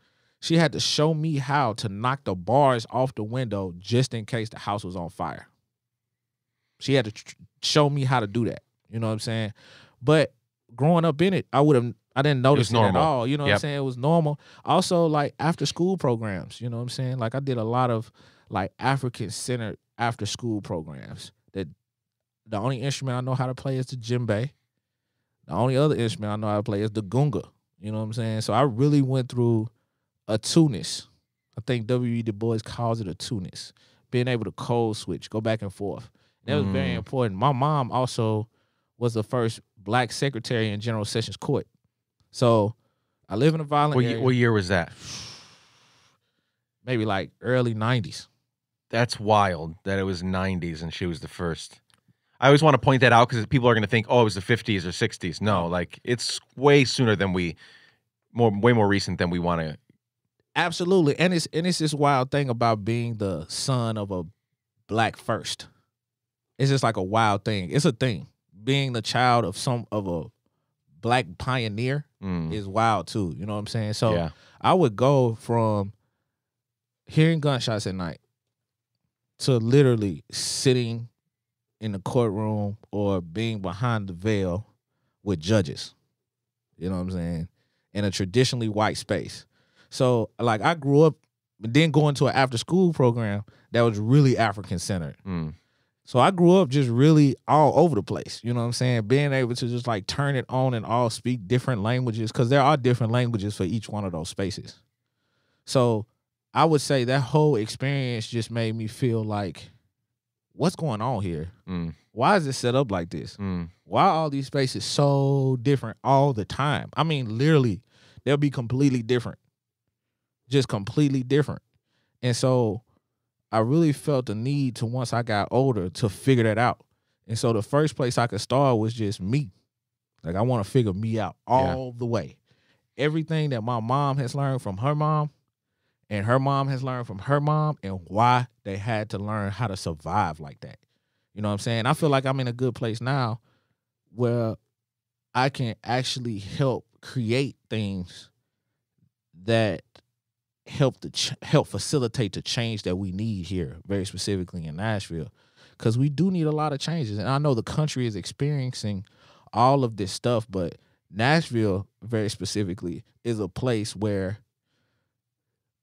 she had to show me how to knock the bars off the window just in case the house was on fire. She had to show me how to do that. You know what I'm saying? But growing up in it, I didn't notice it at all. You know what I'm saying? It was normal. Also, like after school programs, you know what I'm saying? Like I did a lot of like African-centered after school programs that the only instrument I know how to play is the djembe. The only other instrument I know how to play is the gunga. You know what I'm saying? So I really went through a two-ness. I think W.E. Du Bois calls it a two-ness. Being able to code switch, go back and forth. That was very important. My mom also was the first black secretary in General Sessions Court. So I live in a violent area. What year was that? Maybe like early 90s. That's wild that it was 90s and she was the first. I always want to point that out because people are going to think, oh, it was the 50s or 60s. No, like it's way sooner than way more recent than we want to. Absolutely. And it's this wild thing about being the son of a black first. It's just like a wild thing. It's a thing. Being the child of a black pioneer is wild too. You know what I'm saying? So I would go from hearing gunshots at night to literally sitting in the courtroom or being behind the veil with judges. You know what I'm saying? In a traditionally white space. So like I grew up and then going to an after school program that was really African centered. So I grew up just really all over the place. You know what I'm saying? Being able to just like turn it on and all speak different languages because there are different languages for each one of those spaces. So I would say that whole experience just made me feel like, what's going on here? Why is it set up like this? Why are all these spaces so different all the time? I mean, literally, they'll be completely different. Just completely different. And so I really felt the need to, once I got older, to figure that out. And so the first place I could start was just me. Like, I want to figure me out all the way. Everything that my mom has learned from her mom and her mom has learned from her mom and why they had to learn how to survive like that. You know what I'm saying? I feel like I'm in a good place now where I can actually help create things that help facilitate the change that we need here, very specifically in Nashville, because we do need a lot of changes. And I know the country is experiencing all of this stuff, but Nashville, very specifically, is a place where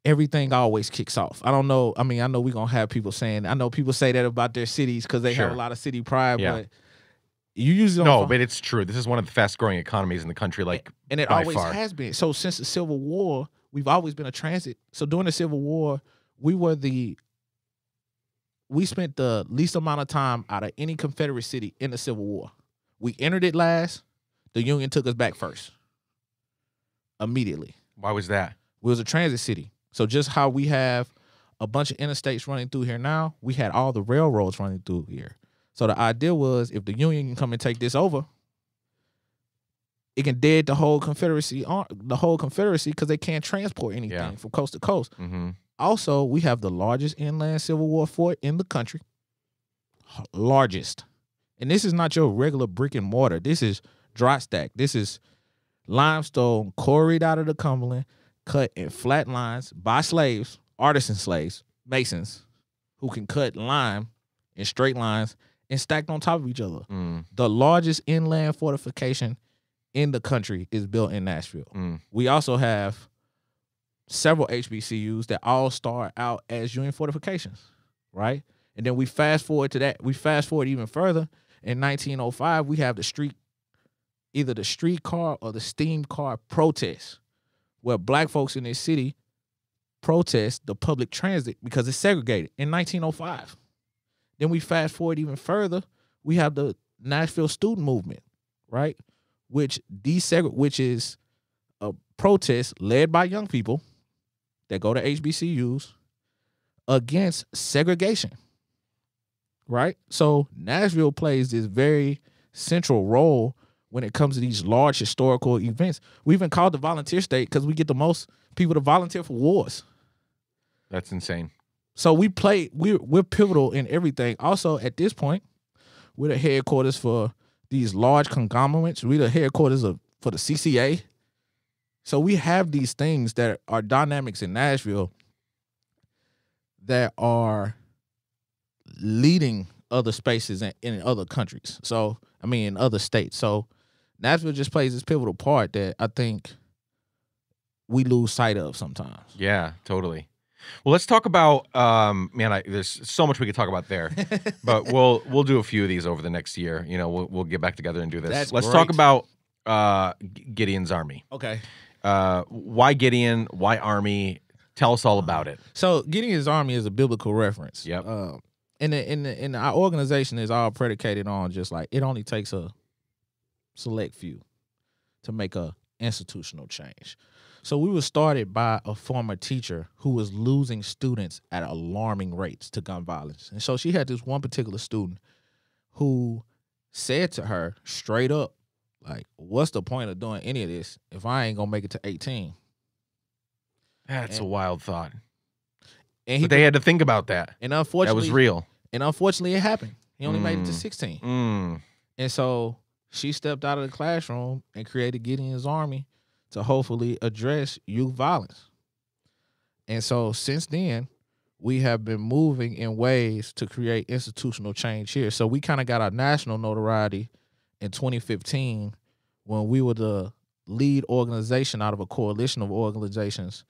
everything always kicks off. I don't know. I mean, I know we're going to have people saying, I know people say that about their cities because they have a lot of city pride, but you usually don't. No, but it's true. This is one of the fast growing economies in the country, like, and it always has been. So since the Civil War, we've always been a transit. So during the Civil War, we spent the least amount of time out of any Confederate city in the Civil War. We entered it last. The Union took us back first. Immediately. Why was that? We was a transit city. So just how we have a bunch of interstates running through here now, we had all the railroads running through here. So the idea was, if the Union can come and take this over, it can dead the whole Confederacy because they can't transport anything from coast to coast. Also, we have the largest inland Civil War fort in the country. Largest. And this is not your regular brick and mortar. This is dry stack. This is limestone quarried out of the Cumberland, cut in flat lines by slaves, artisan slaves, masons, who can cut lime in straight lines and stacked on top of each other. The largest inland fortification in the country is built in Nashville. We also have several HBCUs that all start out as Union fortifications, right? And then we fast forward to that. We fast forward even further. In 1905, we have either the streetcar or the steam car protest, where black folks in this city protest the public transit because it's segregated in 1905. Then we fast forward even further, we have the Nashville student movement, right? Which is a protest led by young people that go to HBCUs against segregation, right? So Nashville plays this very central role when it comes to these large historical events. We even called the volunteer state because we get the most people to volunteer for wars. That's insane. So we're pivotal in everything. Also, at this point, we're the headquarters for these large conglomerates. We're the headquarters for the CCA. So we have these things that are dynamics in Nashville that are leading other spaces in other countries. So, I mean, in other states. So Nashville just plays this pivotal part that I think we lose sight of sometimes. Yeah, totally. Well, let's talk about there's so much we could talk about there, but we'll do a few of these over the next year. You know, we'll get back together and do this. Let's talk about Gideon's Army. Okay. Why Gideon? Why Army? Tell us all about it. So Gideon's Army is a biblical reference. Yep. And our organization is all predicated on just like it only takes a select few to make a institutional change. So we were started by a former teacher who was losing students at alarming rates to gun violence. And so she had this one particular student who said to her straight up, like, what's the point of doing any of this if I ain't gonna make it to 18? That's a wild thought. But they had to think about that. And unfortunately, that was real. And unfortunately, it happened. He only made it to 16. And so she stepped out of the classroom and created Gideon's Army to hopefully address youth violence. And so since then, we have been moving in ways to create institutional change here. So we kind of got our national notoriety in 2015 when we were the lead organization out of a coalition of organizations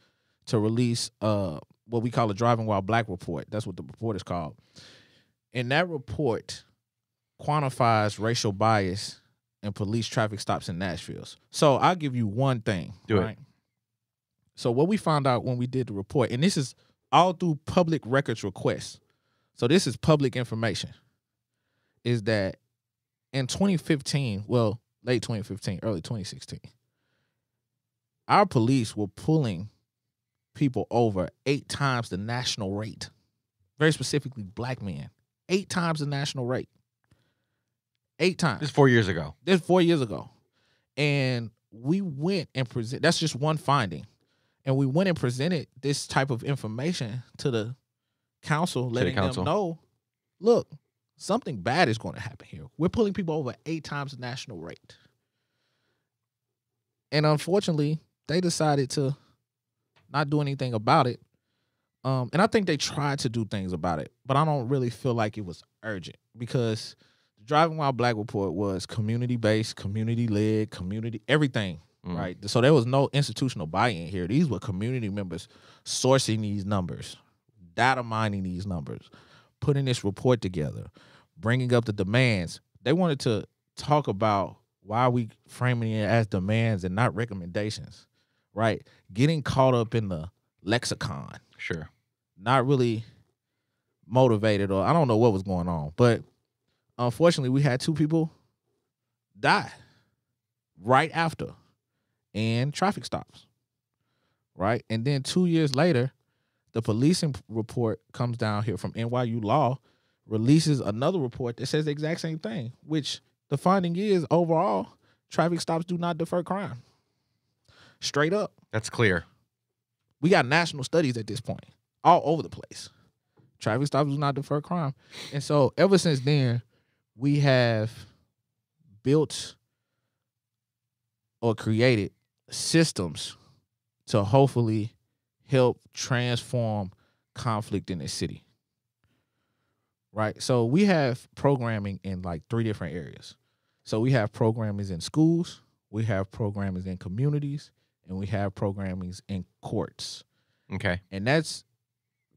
to release what we call a Driving While Black report. That's what the report is called. And that report quantifies racial bias in police traffic stops in Nashville. So I'll give you one thing. Do it. So what we found out when we did the report, and this is all through public records requests, so this is public information, is that in 2015, well, late 2015, early 2016, our police were pulling people over 8 times the national rate. Very specifically, black men. 8 times the national rate. 8 times. This is 4 years ago. This 4 years ago. And we went and presented, that's just one finding. And we went and presented this type of information to the council, letting them know, look, something bad is going to happen here. We're pulling people over 8 times the national rate. And unfortunately, they decided to not do anything about it. And I think they tried to do things about it, but I don't really feel like it was urgent because the Driving While Black report was community-based, community-led, everything, right? So there was no institutional buy-in here. These were community members sourcing these numbers, data mining these numbers, putting this report together, bringing up the demands. They wanted to talk about why are we framing it as demands and not recommendations, right? Getting caught up in the lexicon. Sure. Not really motivated, or I don't know what was going on. But unfortunately, we had 2 people die right after in traffic stops, right? And then 2 years later, the policing report comes down here from NYU Law, releases another report that says the exact same thing, which the finding is overall, traffic stops do not defer crime. Straight up. That's clear. We got national studies at this point, all over the place. Traffic stops do not defer crime. And so ever since then, we have built or created systems to hopefully help transform conflict in the city. Right? So we have programming in like 3 different areas. So we have programming in schools, we have programming in communities, and we have programming in courts. Okay. And that's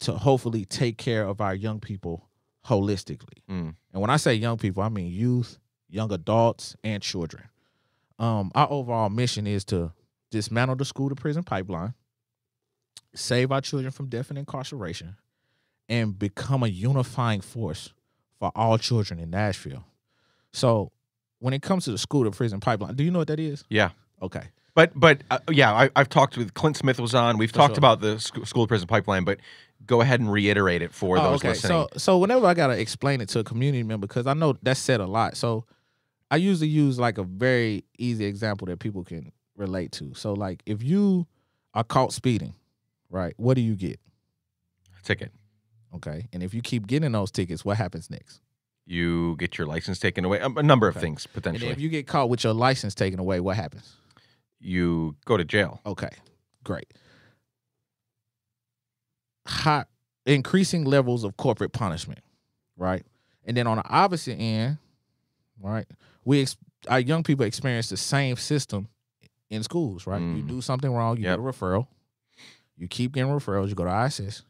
to hopefully take care of our young people holistically. And when I say young people, I mean youth, young adults, and children. Our overall mission is to dismantle the school-to-prison pipeline, save our children from death and incarceration, and become a unifying force for all children in Nashville. So when it comes to the school to prison pipeline, do you know what that is? Yeah. Okay. But I've talked with Clint Smith was on. We've talked about the school to prison pipeline, but go ahead and reiterate it for those listening. So whenever I gotta explain it to a community member, because I know that's said a lot. So I usually use like a very easy example that people can relate to. So like if you are caught speeding, right, what do you get? Ticket. Okay. And if you keep getting those tickets, what happens next? You get your license taken away. A number of things, potentially. And if you get caught with your license taken away, what happens? You go to jail. Okay, great. Increasing levels of corporate punishment, right? And then on the opposite end, right, our young people experience the same system in schools, right? You do something wrong, you get a referral. You keep getting referrals, you go to ISS.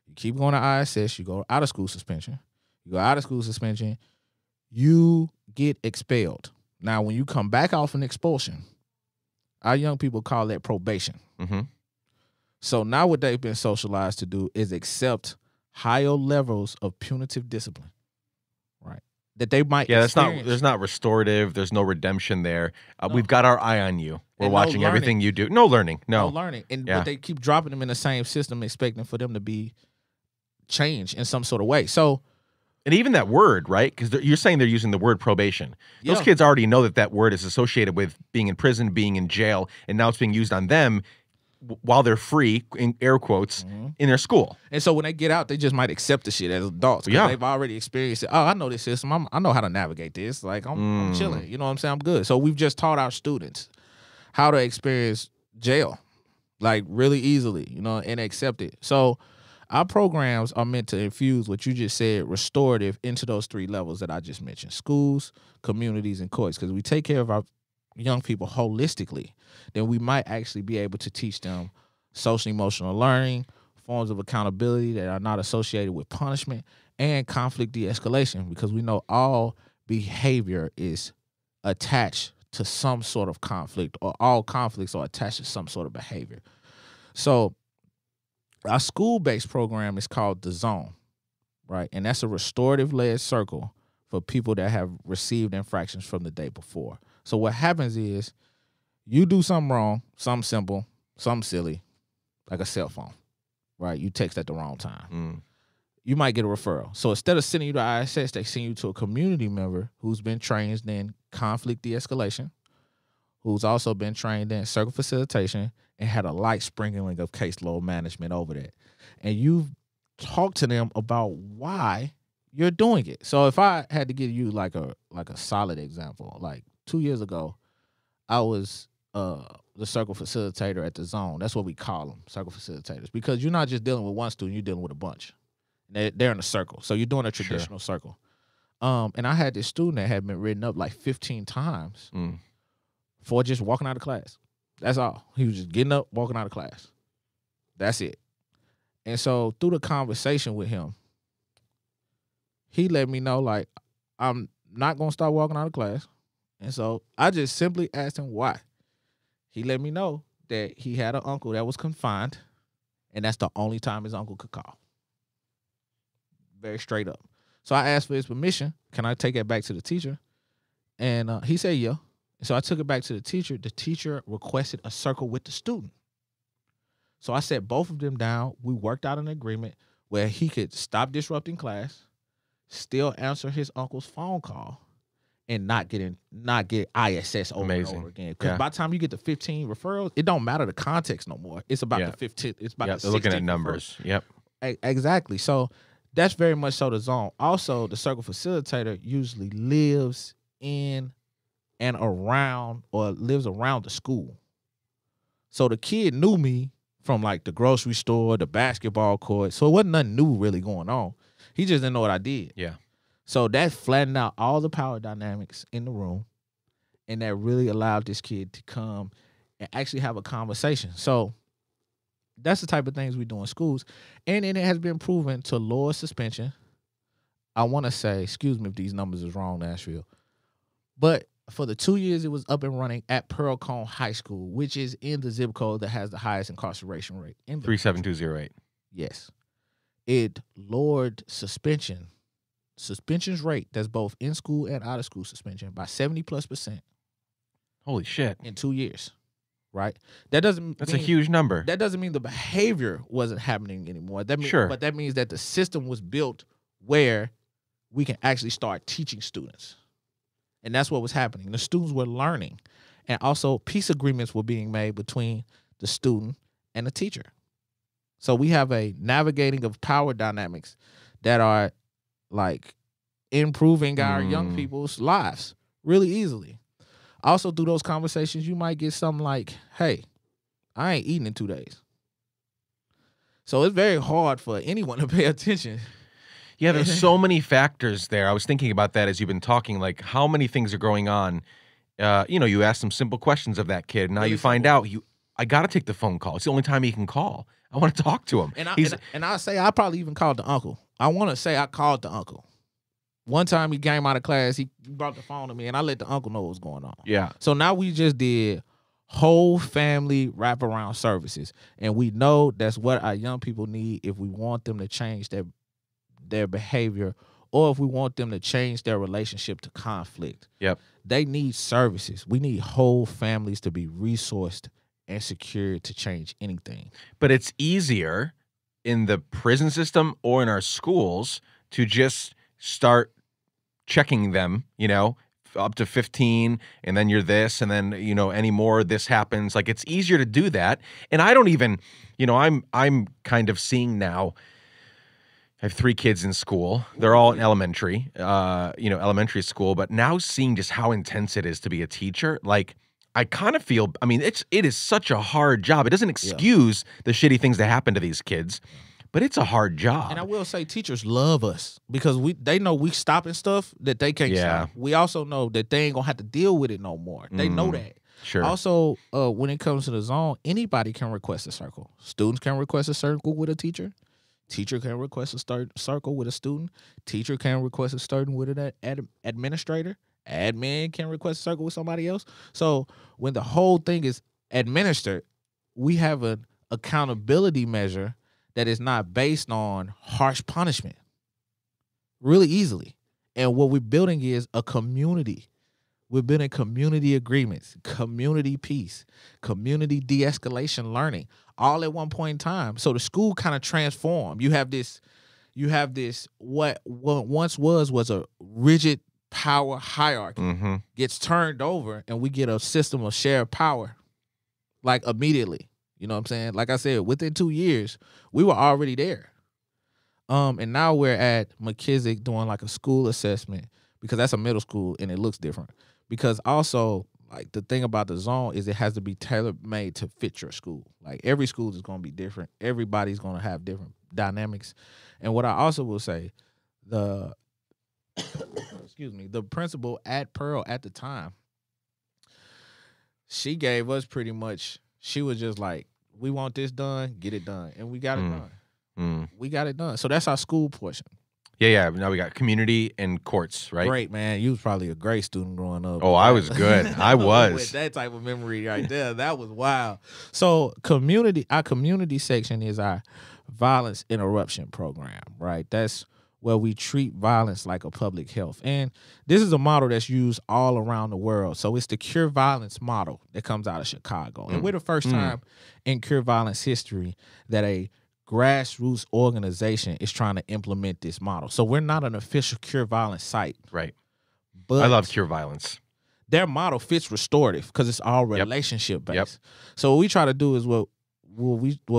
You keep going to ISS, you go out of school suspension. You go out of school suspension, you get expelled. Now, when you come back off an expulsion, our young people call that probation. Mm-hmm. So now what they've been socialized to do is accept higher levels of punitive discipline, right? That they might experience. There's not restorative. There's no redemption there. We've got our eye on you. We're watching no everything you do. No learning. No learning. But they keep dropping them in the same system, expecting for them to be changed in some sort of way. So, and even that word, right? Because you're saying they're using the word probation. Those kids already know that word is associated with being in prison, being in jail, and now it's being used on them while they're free, in air quotes, in their school. And so when they get out, they just might accept the shit as adults because they've already experienced it. Oh, I know this system. I know how to navigate this. Like, I'm chilling. You know what I'm saying? I'm good. So we've just taught our students how to experience jail, like really easily, you know, and accept it. So our programs are meant to infuse what you just said, restorative, into those three levels that I just mentioned: schools, communities, and courts. Because we take care of our young people holistically, then we might actually be able to teach them social emotional learning, forms of accountability that are not associated with punishment, and conflict de-escalation, because we know all behavior is attached to some sort of conflict, or all conflicts are attached to some sort of behavior. So our school-based program is called The Zone, right? And that's a restorative-led circle for people that have received infractions from the day before. So what happens is you do something wrong, something simple, something silly, like a cell phone, right? You text at the wrong time. You might get a referral. So instead of sending you to ISS, they send you to a community member who's been trained in conflict de-escalation, who's also been trained in circle facilitation, and had a light sprinkling of caseload management over that. And you've talked to them about why you're doing it. So if I had to give you like a solid example, like 2 years ago, I was the circle facilitator at The Zone. That's what we call them, circle facilitators, because you're not just dealing with one student, you're dealing with a bunch. They're in a circle. So you're doing a traditional circle. And I had this student that had been written up like 15 times for just walking out of class. That's all. He was just getting up, walking out of class. That's it. And so through the conversation with him, he let me know, like, I'm not going to start walking out of class. And so I just simply asked him why. He let me know that he had an uncle that was confined, and that's the only time his uncle could call. Very straight up. So I asked for his permission. Can I take it back to the teacher? And he said, yeah. So I took it back to the teacher. The teacher requested a circle with the student. So I set both of them down. We worked out an agreement where he could stop disrupting class, still answer his uncle's phone call, and not get ISS over and over again. Because by the time you get to 15 referrals, it don't matter the context no more. It's about the 15. It's about the 16. They're looking at numbers. Referrals. Yep. Exactly. So that's very much so The Zone. Also, the circle facilitator usually lives in and around, or lives around the school. So the kid knew me from like the grocery store, the basketball court. So it wasn't nothing new really going on. He just didn't know what I did. Yeah. So that flattened out all the power dynamics in the room, and that really allowed this kid to come and actually have a conversation. So that's the type of things we do in schools. And it has been proven to lower suspension. I want to say, excuse me if these numbers is wrong, Nashville, but for the 2 years it was up and running at Pearl Cone High School, which is in the zip code that has the highest incarceration rate in the 37208. Yes. It lowered suspensions rate, that's both in school and out of school suspension, by 70+% Holy shit. in 2 years. Right? That's a huge number. That doesn't mean the behavior wasn't happening anymore. Sure. But that means that the system was built where we can actually start teaching students. And that's what was happening. The students were learning. And also peace agreements were being made between the student and the teacher. So we have a navigating of power dynamics that are like improving our young people's lives really easily. Also, through those conversations, you might get something like, hey, I ain't eating in 2 days. So it's very hard for anyone to pay attention. Yeah, there's so many factors there. I was thinking about that as you've been talking, like how many things are going on. You ask some simple questions of that kid. Now really you find out, I got to take the phone call. It's the only time he can call. I want to talk to him. And I say I probably even called the uncle. I want to say I called the uncle. One time he came out of class, he brought the phone to me, and I let the uncle know what was going on. Yeah. So now we just did whole family wraparound services, and we know that's what our young people need if we want them to change their behavior, or if we want them to change their relationship to conflict. Yep. They need services. We need whole families to be resourced and secured to change anything. But it's easier in the prison system or in our schools to just start checking them, up to 15, and then you're this, and then, any more, this happens. Like, it's easier to do that. And I don't even, I'm kind of seeing now, I have 3 kids in school. They're all in elementary school, but now seeing just how intense it is to be a teacher, like, I kind of feel, it is such a hard job. It doesn't excuse the shitty things that happen to these kids, but it's a hard job. And I will say teachers love us because they know we stopping stuff that they can't stop. We also know that they ain't going to have to deal with it no more. They know that. Sure. Also, when it comes to the zone, anybody can request a circle. Students can request a circle with a teacher. Teacher can request a circle with a student. Teacher can request a circle with an administrator. Admin can request a circle with somebody else. So when the whole thing is administered, we have an accountability measure that is not based on harsh punishment really easily. And what we're building is a community. We're building community agreements, community peace, community de-escalation learning, all at one point in time. So the school kind of transformed. You have this what once was a rigid power hierarchy gets turned over, and we get a system of shared power like immediately. You know what I'm saying? Like I said, within 2 years, we were already there. And now we're at McKissick doing like a school assessment because that's a middle school and it looks different. Because also, like the thing about the zone is it has to be tailor-made to fit your school. Like every school is going to be different. Everybody's going to have different dynamics. And what I also will say, the principal at Pearl at the time, she gave us pretty much, she was just like, we want this done, get it done. And we got it done. We got it done. So that's our school portion. Yeah. Now we got community and courts, right? Great, man. You was probably a great student growing up. Oh, I was good. I was. With that type of memory right there, that was wild. So our community section is our violence interruption program, right? That's where we treat violence like a public health. And this is a model that's used all around the world. So it's the Cure Violence model that comes out of Chicago. And we're the first time in Cure Violence history that a grassroots organization is trying to implement this model. So we're not an official Cure Violence site. Right. But I love Cure Violence. Their model fits restorative because it's all relationship based. Yep. So what we try to do is what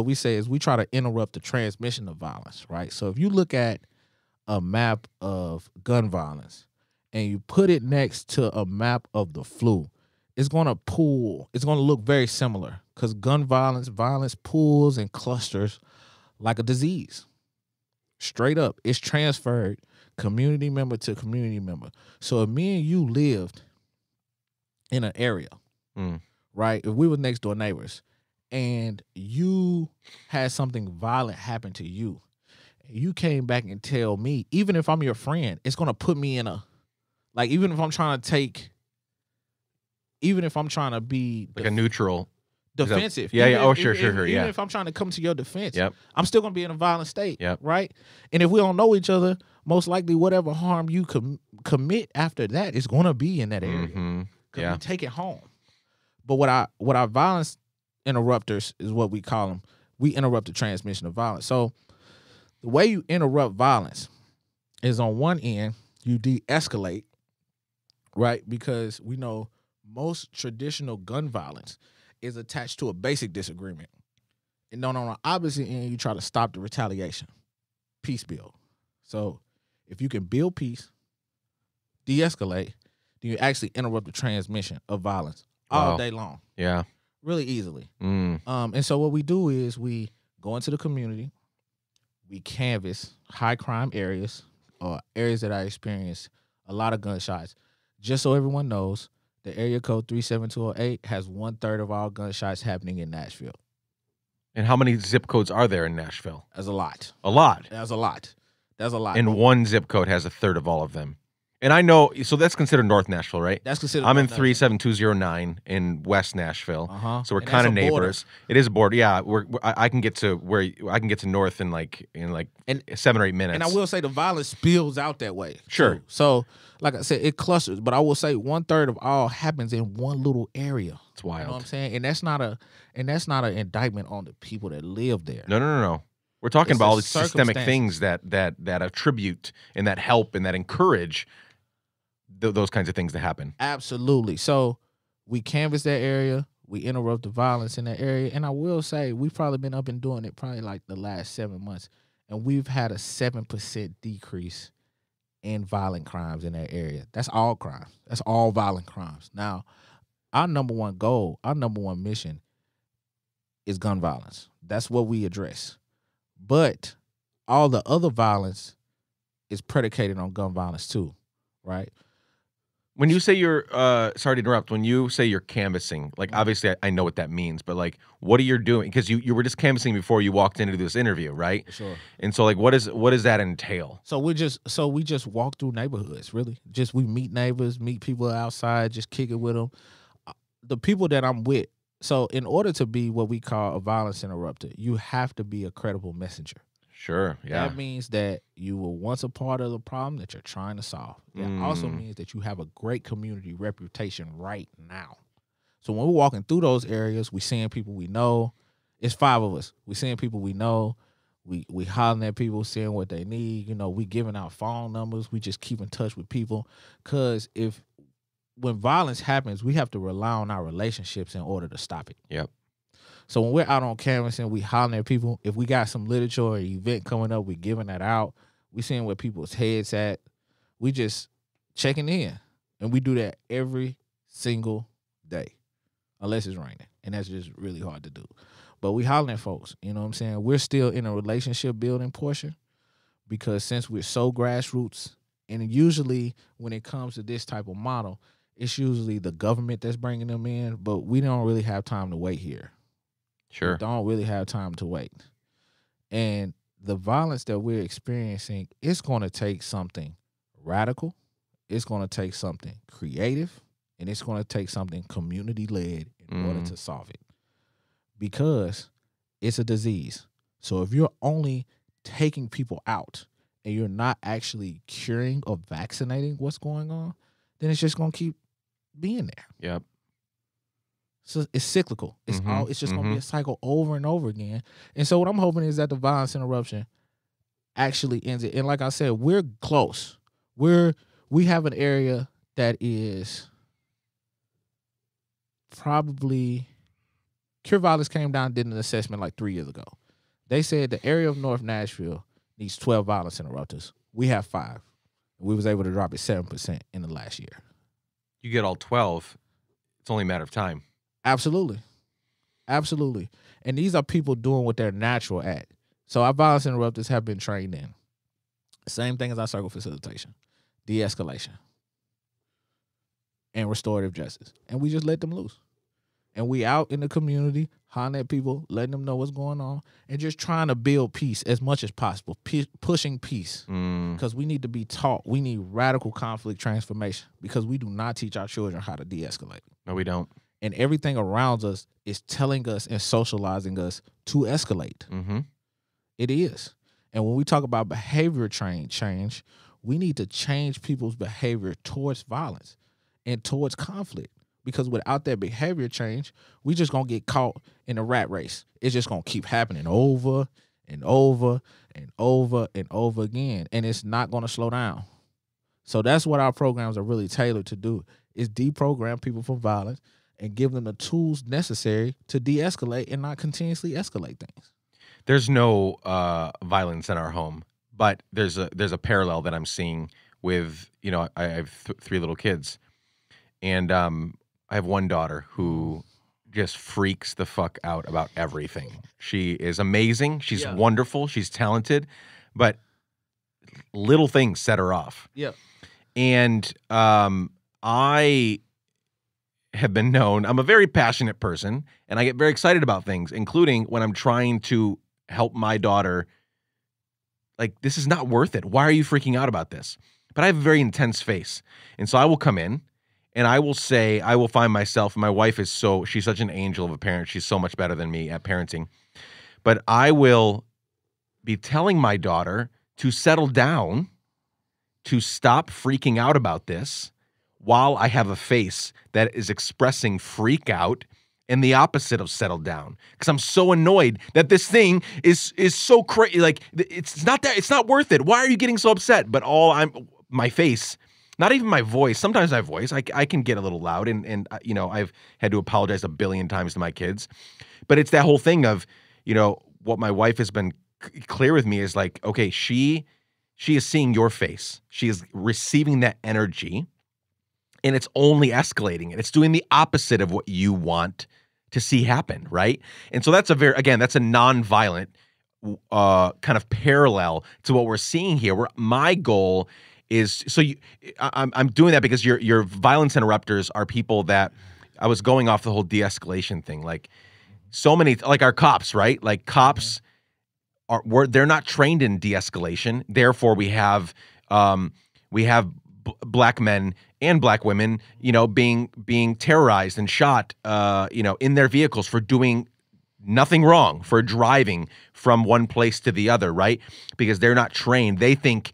we say is we try to interrupt the transmission of violence, right? So if you look at a map of gun violence and you put it next to a map of the flu, it's going to look very similar because gun violence pools and clusters like a disease. Straight up, it's transferred community member to community member. So if me and you lived in an area, right, if we were next door neighbors and you had something violent happen to you, you came back and tell me, even if I'm your friend, it's going to put me in even if I'm trying to take even if I'm trying to be like a neutral. defensive. Yeah, even yeah. Oh, if, sure. Even Yeah. if I'm trying to come to your defense, Yep. I'm still gonna be in a violent state. Yep. Right. And if we don't know each other, most likely whatever harm you commit after that is gonna be in that area. Mm-hmm. Because Yeah. we take it home. But what our violence interrupters is what we call them. We interrupt the transmission of violence. So the way you interrupt violence is on one end, you de-escalate, right? Because we know most traditional gun violence is attached to a basic disagreement. And then on the opposite end, you try to stop the retaliation. Peace build. So if you can build peace, de-escalate, then you actually interrupt the transmission of violence all day long. Yeah. Really easily. Mm. And so what we do is we go into the community, we canvass high crime areas or areas that I experience a lot of gunshots. Just so everyone knows, the area code 37208 has 1/3 of all gunshots happening in Nashville. And how many zip codes are there in Nashville? That's a lot. A lot. That's a lot. That's a lot. And one zip code has 1/3 of all of them. And I know, so that's considered North Nashville, right? That's considered. I'm in North Nashville. 37209 in West Nashville, so we're And kind of that's a border. neighbors. It is a border, yeah. I can get to I can get to North in like 7 or 8 minutes. And I will say the violence spills out that way. Sure. Too. So, like I said, it clusters. But I will say 1/3 of all happens in one little area. It's wild. You know what I'm saying? And that's not an indictment on the people that live there. No. We're talking It's about the all these systemic things that attribute and that help and that encourage those kinds of things to happen. Absolutely. So we canvass that area. We interrupt the violence in that area. And I will say we've probably been up and doing it probably like the last 7 months. And we've had a 7% decrease in violent crimes in that area. That's all crimes. That's all violent crimes. Now, our number one goal, our number one mission is gun violence. That's what we address. But all the other violence is predicated on gun violence too, right? When you say you're, sorry to interrupt, when you say you're canvassing, like obviously I know what that means, but like what are you doing? Because you were just canvassing before you walked into this interview, right? Sure. And so like what does that entail? So we just walk through neighborhoods, really. Just we meet neighbors, meet people outside, just kick it with them. The people that I'm with. So in order to be what we call a violence interrupter, you have to be a credible messenger. Sure, yeah. That means that you were once a part of the problem that you're trying to solve. It also means that you have a great community reputation right now. So when we're walking through those areas, we seeing people we know. It's 5 of us. We seeing people we know. We hollering at people, seeing what they need. You know, we giving out phone numbers. We just keep in touch with people. Because when violence happens, we have to rely on our relationships in order to stop it. Yep. So when we're out on canvas and we hollering at people, if we got some literature or event coming up, we giving that out. We seeing where people's heads at. We just checking in. And we do that every single day, unless it's raining. And that's just really hard to do. But we hollering at folks, you know what I'm saying? We're still in a relationship building portion because since we're so grassroots, and usually when it comes to this type of model, it's usually the government that's bringing them in, but we don't really have time to wait here. Sure. We don't really have time to wait. And the violence that we're experiencing, it's going to take something radical. It's going to take something creative. And it's going to take something community-led in order to solve it. Because it's a disease. So if you're only taking people out and you're not actually curing or vaccinating what's going on, then it's just going to keep being there. Yep. So it's cyclical. It's just going to be a cycle over and over again. And so what I'm hoping is that the violence interruption actually ends it. And like I said, we're close. We have an area that is probably Cure Violence came down and did an assessment like 3 years ago. They said the area of North Nashville needs 12 violence interrupters. We have 5. We was able to drop it 7% in the last year. You get all 12, it's only a matter of time. Absolutely. Absolutely. And these are people doing what they're natural at. So our violence interrupters have been trained in. Same thing as our circle facilitation, de-escalation, and restorative justice. And we just let them loose. And we out in the community, hollering at people, letting them know what's going on, and just trying to build peace as much as possible, pushing peace. Because we need to be taught. We need radical conflict transformation because we do not teach our children how to de-escalate. No, we don't. And everything around us is telling us and socializing us to escalate. Mm-hmm. It is. And when we talk about behavior change, we need to change people's behavior towards violence and towards conflict. Because without that behavior change, we just going to get caught in a rat race. It's just going to keep happening over and over and over and over again. And it's not going to slow down. So that's what our programs are really tailored to do, is deprogram people from violence and give them the tools necessary to de-escalate and not continuously escalate things. There's no violence in our home, but there's a parallel that I'm seeing with, I have 3 little kids, and I have one daughter who just freaks the fuck out about everything. She is amazing. She's wonderful. She's talented, but little things set her off. Yeah. And I have been known, I'm a very passionate person, and I get very excited about things, including when I'm trying to help my daughter. Like, this is not worth it. Why are you freaking out about this? But I have a very intense face. And so I will come in and I will find myself, my wife she's such an angel of a parent. She's so much better than me at parenting. But I will be telling my daughter to settle down, to stop freaking out about this, while I have a face that is expressing freak out and the opposite of settle down. Because I'm so annoyed that this thing is so crazy. Like, it's not worth it. Why are you getting so upset? But my face, not even my voice. Sometimes my voice, I can get a little loud, and I've had to apologize a billion times to my kids. But it's that whole thing of, what my wife has been clear with me is like, okay, she is seeing your face. She is receiving that energy. And it's only escalating it. It's doing the opposite of what you want to see happen, right? And so that's a nonviolent kind of parallel to what we're seeing here. Where my goal is, I'm doing that because your violence interrupters are people that, I was going off the whole de-escalation thing. Like, so many, like our cops, right? Like, cops they're not trained in de-escalation. Therefore, we have black men and black women, being terrorized and shot, in their vehicles for doing nothing wrong, for driving from one place to the other, right? Because they're not trained. They think,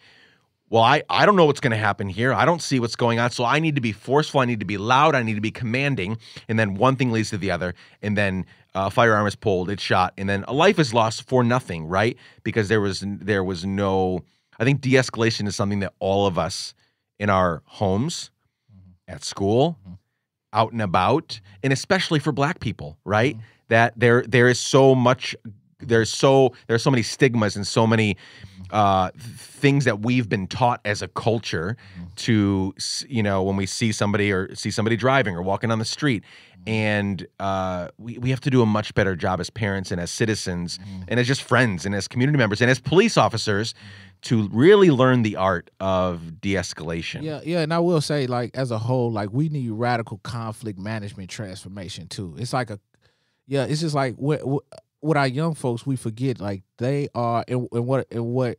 well, I don't know what's going to happen here. I don't see what's going on. So I need to be forceful. I need to be loud. I need to be commanding. And then one thing leads to the other. And then a firearm is pulled, it's shot. And then a life is lost for nothing, right? Because there was no, I think de-escalation is something that all of us in our homes, at school, out and about, and especially for black people, right? That there is so much, there's so many stigmas and so many things that we've been taught as a culture to, when we see somebody driving or walking on the street. And we have to do a much better job as parents and as citizens and as just friends and as community members and as police officers to really learn the art of de-escalation. Yeah, and I will say, like, as a whole, like, we need radical conflict management transformation too. It's like it's just like with our young folks, we forget, like, they are, and the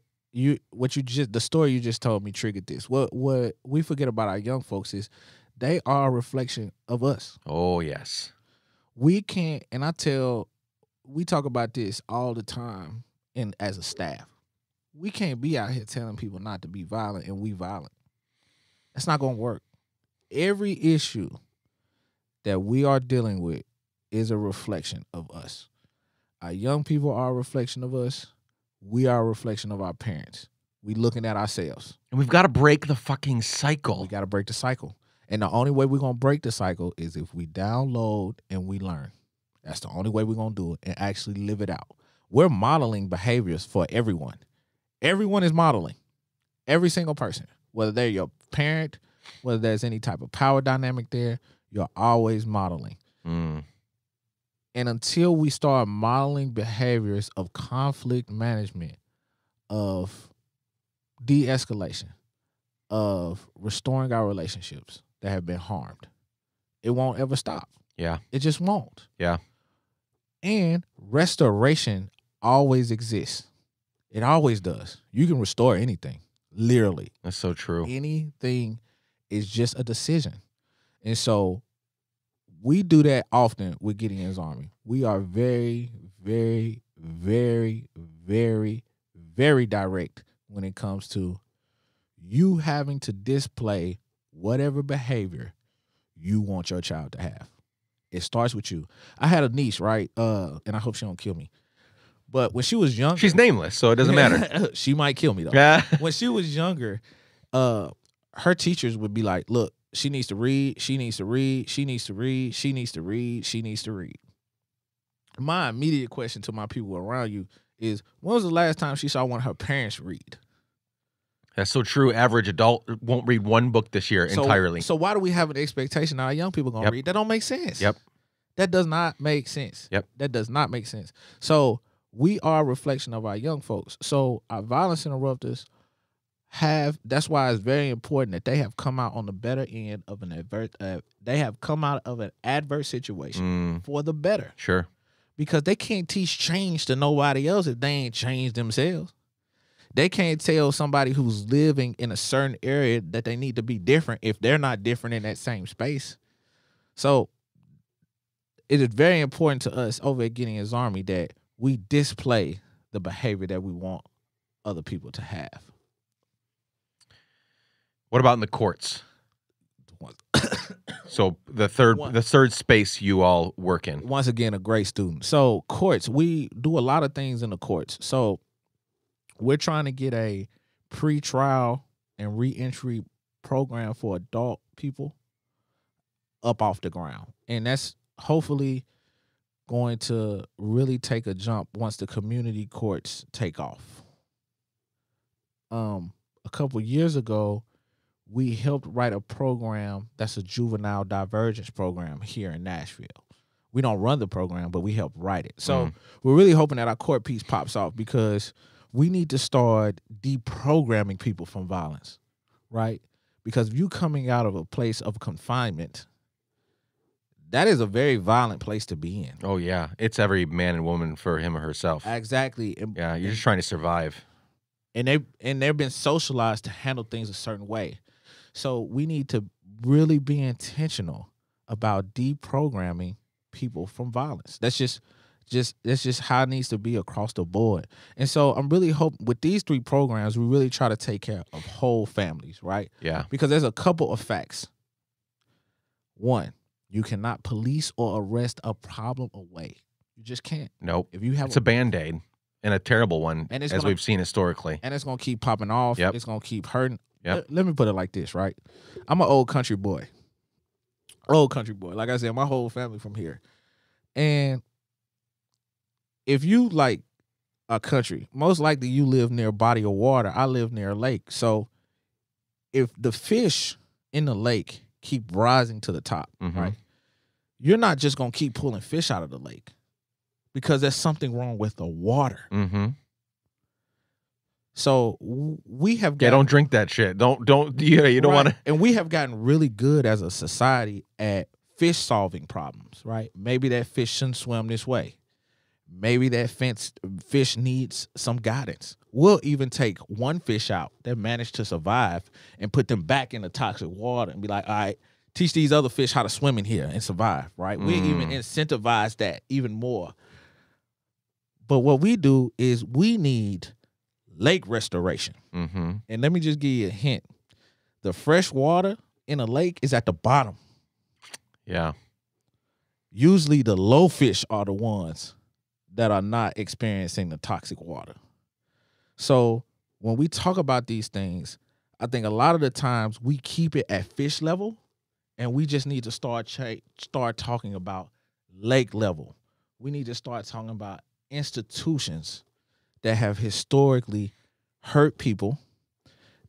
story you just told me triggered this. What we forget about our young folks is they are a reflection of us. Oh, yes. We can't, and we talk about this all the time as a staff. We can't be out here telling people not to be violent and we violent. That's not going to work. Every issue that we are dealing with is a reflection of us. Our young people are a reflection of us. We are a reflection of our parents. We looking at ourselves. And we've got to break the fucking cycle. We got to break the cycle. And the only way we're going to break the cycle is if we download and we learn. That's the only way we're going to do it and actually live it out. We're modeling behaviors for everyone. Everyone is modeling. Every single person. Whether they're your parent, whether there's any type of power dynamic there, you're always modeling. And until we start modeling behaviors of conflict management, of de-escalation, of restoring our relationships that have been harmed, it won't ever stop. Yeah. It just won't. Yeah. And restoration always exists. It always does. You can restore anything, literally. That's so true. Anything is just a decision. And so we do that often with Gideon's Army. We are very, very, very, very, very direct when it comes to you having to display whatever behavior you want your child to have. It starts with you. I had a niece, right? And I hope she don't kill me. But when she was younger, She's nameless, so it doesn't matter. She might kill me though. Yeah. When she was younger, her teachers would be like, "Look, she needs to read. She needs to read. She needs to read. She needs to read. She needs to read." My immediate question to my people around you is, when was the last time she saw one of her parents read? That's so true. Average adult won't read one book this year entirely. So why do we have an expectation that our young people are going to read? That don't make sense. Yep. That does not make sense. Yep. That does not make sense. So we are a reflection of our young folks. So our violence interrupters that's why it's very important that they have come out on the better end of they have come out of an adverse situation for the better. Sure. Because they can't teach change to nobody else if they ain't changed themselves. They can't tell somebody who's living in a certain area that they need to be different if they're not different in that same space. So it is very important to us over at Gideon's Army that we display the behavior that we want other people to have. What about in the courts? So the third space you all work in. Once again, a great student. So courts, we do a lot of things in the courts. So we're trying to get a pre-trial and re-entry program for adult people up off the ground. And that's hopefully going to really take a jump once the community courts take off. A couple years ago, we helped write a program that's a juvenile divergence program here in Nashville. We don't run the program, but we help write it. So we're really hoping that our court piece pops off because we need to start deprogramming people from violence, right? Because if you coming out of a place of confinement, that is a very violent place to be in. Oh, yeah. It's every man and woman for him or herself. Exactly. Yeah, you're just trying to survive. And they've been socialized to handle things a certain way. So we need to really be intentional about deprogramming people from violence. That's just how it needs to be across the board. And so I'm really hoping with these 3 programs, we really try to take care of whole families, right? Yeah. Because there's a couple of facts. 1, you cannot police or arrest a problem away. You just can't. Nope. If you have it's a Band-Aid and a terrible one, as we've seen historically. And it's going to keep popping off. Yep. It's going to keep hurting. Yep. Let me put it like this, right? I'm an old country boy. Old country boy. Like I said, my whole family from here. And if you like a country, most likely you live near a body of water. I live near a lake. So if the fish in the lake keep rising to the top, right? You're not just going to keep pulling fish out of the lake because there's something wrong with the water. So we have don't drink that shit. You don't want to. And we have gotten really good as a society at fish solving problems, right? Maybe that fish shouldn't swim this way. Maybe that fish needs some guidance. We'll even take one fish out that managed to survive and put them back in the toxic water and be like, all right, teach these other fish how to swim in here and survive, right? We even incentivize that even more. But what we do is we need lake restoration. And let me just give you a hint. The fresh water in a lake is at the bottom. Yeah. Usually the low fish are the ones that are not experiencing the toxic water. So when we talk about these things, I think a lot of the times we keep it at fish level, and we just need to start talking about lake level. We need to start talking about institutions that have historically hurt people,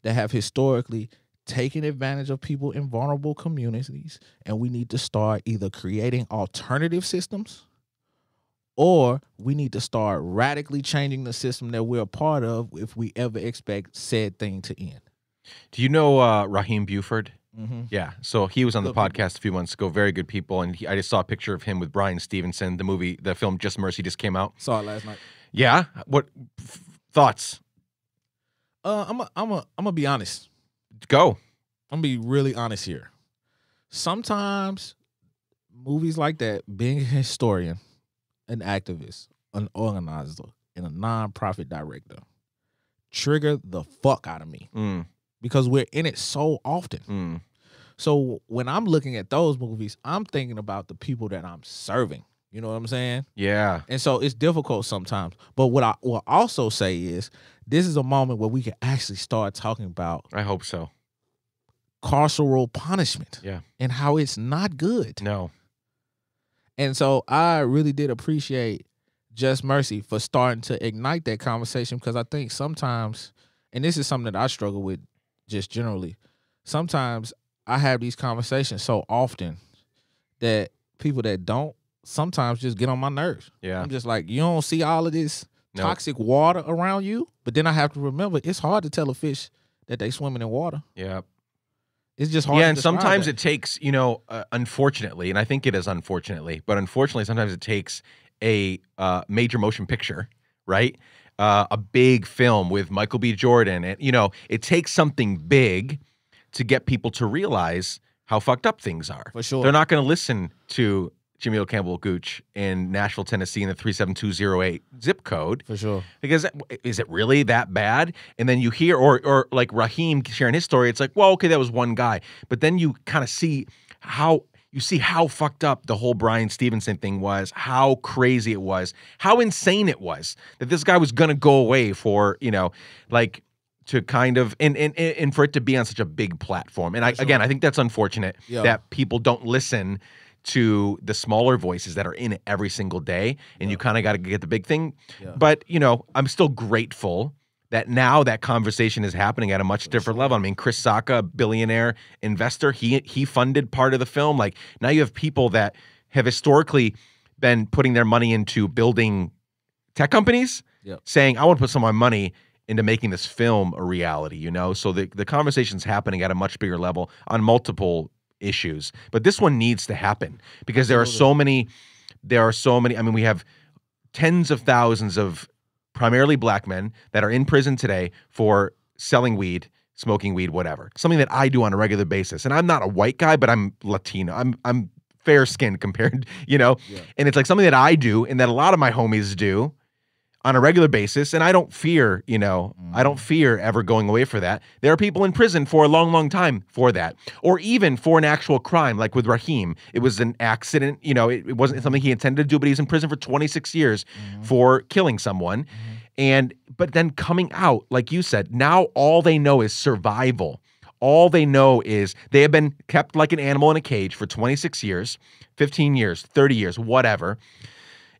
that have historically taken advantage of people in vulnerable communities, and we need to start either creating alternative systems or we need to start radically changing the system that we're a part of if we ever expect said thing to end. Do you know Raheem Buford? Yeah, so he was on the Good podcast a few months ago. Very good people, and I just saw a picture of him with Bryan Stevenson. The film Just Mercy just came out. Saw it last night. Yeah, what thoughts? I'm gonna be honest. Go. I'm gonna be really honest here. Sometimes movies like that, being a historian, an activist, an organizer, and a nonprofit director, trigger the fuck out of me because we're in it so often. So when I'm looking at those movies, I'm thinking about the people that I'm serving. You know what I'm saying? Yeah. And so it's difficult sometimes. But what I will also say is this is a moment where we can actually start talking about I hope so. carceral punishment. Yeah. And how it's not good. No. And so I really did appreciate Just Mercy for starting to ignite that conversation because I think sometimes, and this is something that I struggle with just generally, sometimes I have these conversations so often that people that don't sometimes just get on my nerves. Yeah. I'm just like, you don't see all of this toxic water around you? But then I have to remember it's hard to tell a fish that they swimming in water. Yeah. It's just hard. Yeah, and sometimes it takes, unfortunately, and I think it is unfortunately, but unfortunately, sometimes it takes a major motion picture, right? A big film with Michael B. Jordan, and it takes something big to get people to realize how fucked up things are. For sure, they're not going to listen to Jamel Campbell-Gooch in Nashville, Tennessee, in the 37208 zip code. For sure. Because is it really that bad? And then you hear, or like Raheem sharing his story, it's like, well, okay, that was one guy. But then you kind of see how fucked up the whole Bryan Stevenson thing was, how crazy it was, how insane it was that this guy was going to go away for, to kind of, and for it to be on such a big platform. And I think that's unfortunate that people don't listen to the smaller voices that are in it every single day, and you kind of got to get the big thing. Yeah. But, I'm still grateful that now that conversation is happening at a much different level. I mean, Chris Sacca, a billionaire investor, he funded part of the film. Like, now you have people that have historically been putting their money into building tech companies saying, I want to put some of my money into making this film a reality, So the conversation's happening at a much bigger level on multiple issues, but this one needs to happen because there are so many. I mean, we have tens of thousands of primarily black men that are in prison today for selling weed, smoking weed, whatever. Something that I do on a regular basis, and I'm not a white guy, but I'm Latino. I'm fair skinned compared, and it's like something that I do and that a lot of my homies do on a regular basis, and I don't fear, I don't fear ever going away for that. There are people in prison for a long, long time for that, or even for an actual crime, like with Raheem. It was an accident, it wasn't something he intended to do, but he's in prison for 26 years for killing someone. But then coming out, like you said, now all they know is survival. All they know is they have been kept like an animal in a cage for 26 years, 15 years, 30 years, whatever.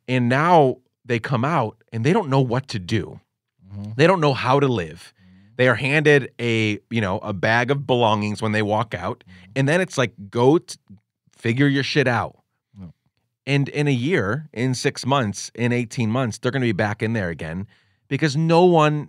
And now they come out and they don't know what to do. They don't know how to live. They are handed a bag of belongings when they walk out. And then it's like, go figure your shit out. And in a year, in 6 months, in 18 months, they're going to be back in there again because no one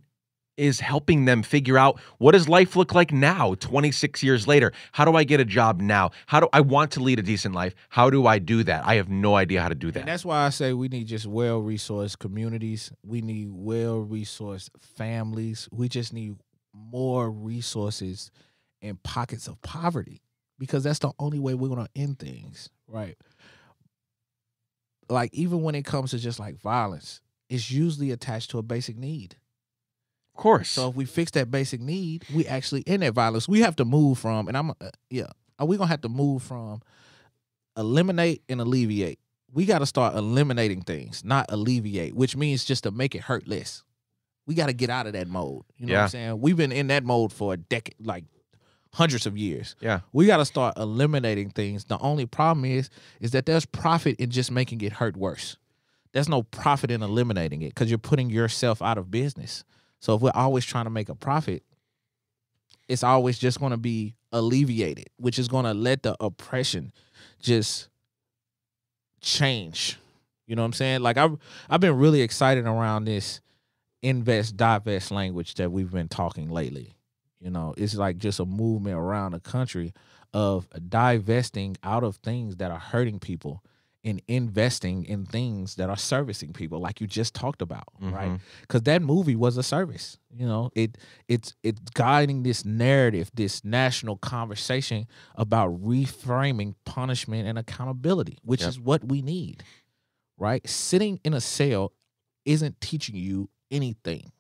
is helping them figure out, what does life look like now, 26 years later? How do I get a job now? How do I want to lead a decent life? How do I do that? I have no idea how to do that. And that's why I say we need just well-resourced communities. We need well-resourced families. We just need more resources in pockets of poverty because that's the only way we're going to end things, right? Like, even when it comes to just like violence, it's usually attached to a basic need. Of course. So if we fix that basic need, we actually end that violence. We have to move from, and we're going to have to move from eliminate and alleviate. We got to start eliminating things, not alleviate, which means just to make it hurt less. We got to get out of that mode. You know what I'm saying? We've been in that mode for a decade, like hundreds of years. Yeah. We got to start eliminating things. The only problem is that there's profit in just making it hurt worse. There's no profit in eliminating it because you're putting yourself out of business. So if we're always trying to make a profit, it's always just going to be alleviated, which is going to let the oppression just change. You know what I'm saying? Like, I've been really excited around this invest, divest language that we've been talking lately. It's like just a movement around the country of divesting out of things that are hurting people and investing in things that are servicing people, like you just talked about, right? Because that movie was a service. You know, it's guiding this narrative, this national conversation about reframing punishment and accountability, which is what we need, right? Sitting in a cell isn't teaching you anything.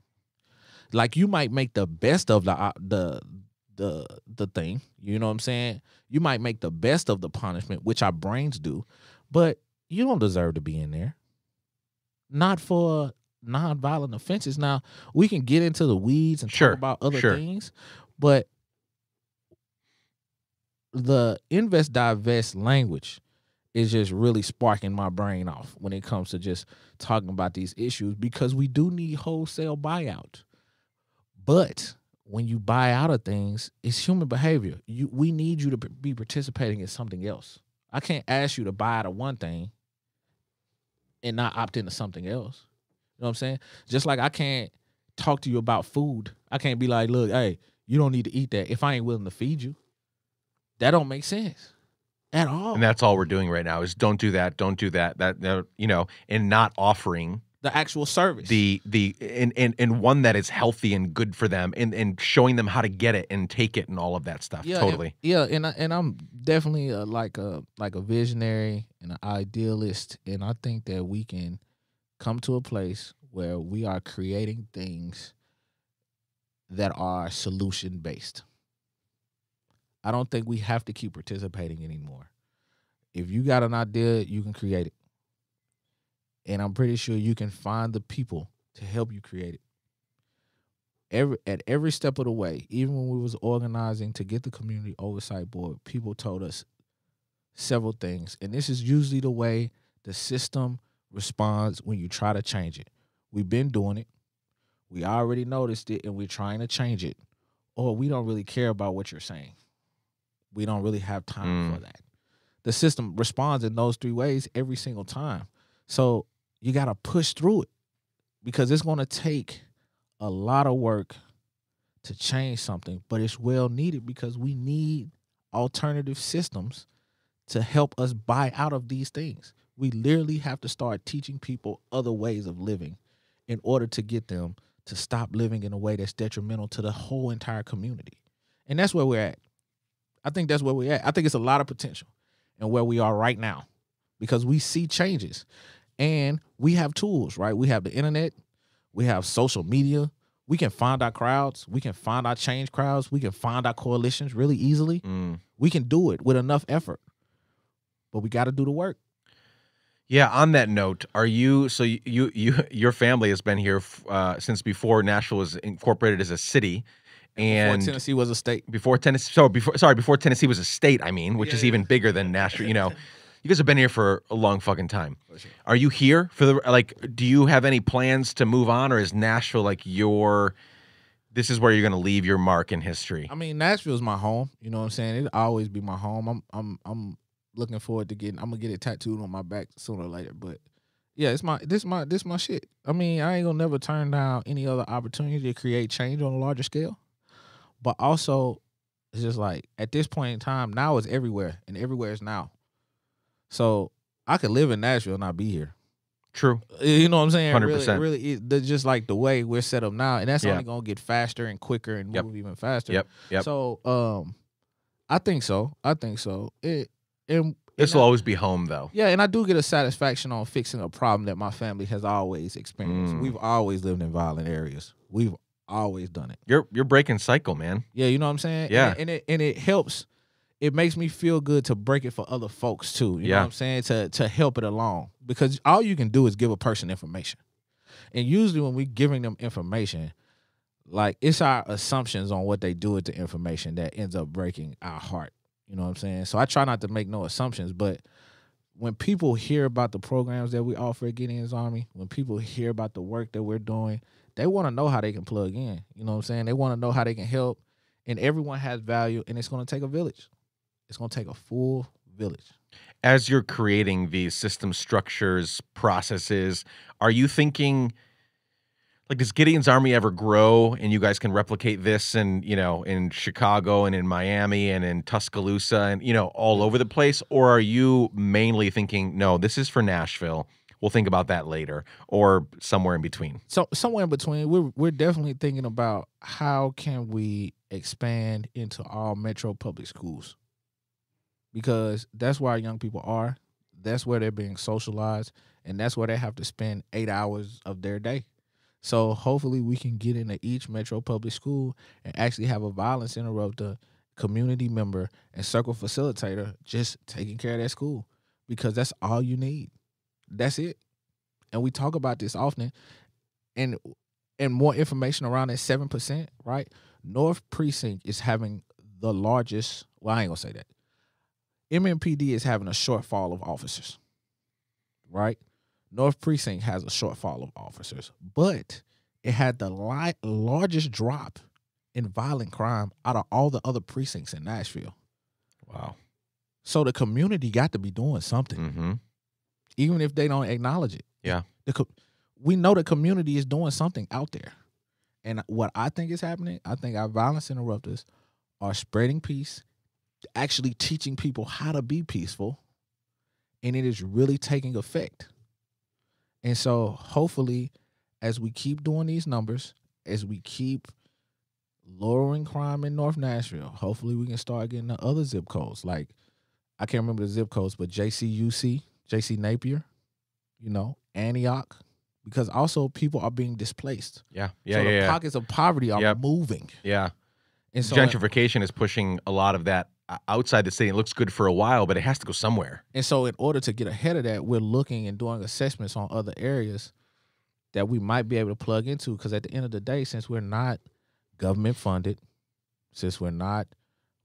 Like, you might make the best of the thing, you know what I'm saying? You might make the best of the punishment, which our brains do, but you don't deserve to be in there. Not for nonviolent offenses. Now, we can get into the weeds and talk about other things, but the invest divest language is just really sparking my brain off when it comes to just talking about these issues, because we do need wholesale buyout. But when you buy out of things, it's human behavior. We need you to be participating in something else. I can't ask you to buy out of one thing and not opt into something else. You know what I'm saying? Just like I can't talk to you about food. I can't be like, look, hey, you don't need to eat that if I ain't willing to feed you. That don't make sense at all. And that's all we're doing right now is don't do that, don't do that. That, you know, and not offering the actual service, and one that is healthy and good for them, and showing them how to get it and take it and all of that stuff. Yeah, totally. And I'm definitely like a visionary and an idealist, and I think that we can come to a place where we are creating things that are solution based. I don't think we have to keep participating anymore. If you got an idea, you can create it. And I'm pretty sure you can find the people to help you create it. At every step of the way, even when we was organizing to get the community oversight board, people told us several things. And this is usually the way the system responds when you try to change it. We've been doing it. We already noticed it, and we're trying to change it. Or we don't really care about what you're saying. We don't really have time for that. The system responds in those three ways every single time. So you got to push through it, because it's going to take a lot of work to change something, but it's well needed, because we need alternative systems to help us buy out of these things. We literally have to start teaching people other ways of living in order to get them to stop living in a way that's detrimental to the whole entire community. And that's where we're at. I think that's where we're at. I think it's a lot of potential in where we are right now, because we see changes. And we have tools, right? We have the internet. We have social media. We can find our crowds. We can find our change crowds. We can find our coalitions really easily. We can do it with enough effort. But we got to do the work. Yeah, on that note, are you, so your family has been here since before Nashville was incorporated as a city. And before Tennessee was a state. Before Tennessee was a state, I mean, which is even bigger than Nashville, you know. You guys have been here for a long fucking time. Sure. Are you here for do you have any plans to move on, or is Nashville like this is where you're going to leave your mark in history? I mean, Nashville's my home. You know what I'm saying? It'll always be my home. I'm looking forward to I'm going to get it tattooed on my back sooner or later. But yeah, this my shit. I mean, I ain't going to never turn down any other opportunity to create change on a larger scale. But also, it's just like, at this point in time, now is everywhere, and everywhere is now. So I could live in Nashville and not be here. True. You know what I'm saying? 100%. Really, just like the way we're set up now, and that's only gonna get faster and quicker and move even faster. Yep. So, I think so. This will always be home, though. Yeah, and I do get a satisfaction on fixing a problem that my family has always experienced. We've always lived in violent areas. We've always done it. You're breaking cycle, man. Yeah, you know what I'm saying? Yeah. And it helps. It makes me feel good to break it for other folks too. You know what I'm saying? To help it along. Because all you can do is give a person information. And usually when we're giving them information, like, it's our assumptions on what they do with the information that ends up breaking our heart. You know what I'm saying? So I try not to make no assumptions, but when people hear about the programs that we offer at Gideon's Army, when people hear about the work that we're doing, they want to know how they can plug in. You know what I'm saying? They want to know how they can help. And everyone has value, and it's going to take a village. It's going to take a full village. As you're creating these system structures, processes, are you thinking, Like, does Gideon's Army ever grow and you guys can replicate this in, in Chicago and in Miami and in Tuscaloosa and, all over the place? Or are you mainly thinking, no, this is for Nashville. We'll think about that later, or somewhere in between? So somewhere in between, we're definitely thinking about how can we expand into all metro public schools, because that's where our young people are. That's where they're being socialized, and that's where they have to spend 8 hours of their day. So hopefully we can get into each metro public school and actually have a violence interrupter, community member, and circle facilitator just taking care of that school, because that's all you need. That's it. And we talk about this often, and more information around that 7%, right? North Precinct is having the largest, well, I ain't gonna say that. MMPD is having a shortfall of officers, right? North Precinct has a shortfall of officers, but it had the largest drop in violent crime out of all the other precincts in Nashville. Wow. So the community got to be doing something, Mm-hmm. even if they don't acknowledge it. Yeah. We know the community is doing something out there. And what I think is happening, I think our violence interrupters are spreading peace, actually teaching people how to be peaceful, and it is really taking effect. And so hopefully, as we keep doing these numbers, as we keep lowering crime in North Nashville, hopefully we can start getting the other zip codes. Like, I can't remember the zip codes, but JCUC, JC Napier, Antioch, because also people are being displaced. Yeah. So the pockets of poverty are moving. Yeah. And so gentrification is pushing a lot of that outside the city. It looks good for a while, but it has to go somewhere. And so in order to get ahead of that, we're looking and doing assessments on other areas that we might be able to plug into, because at the end of the day, since we're not government funded, since we're not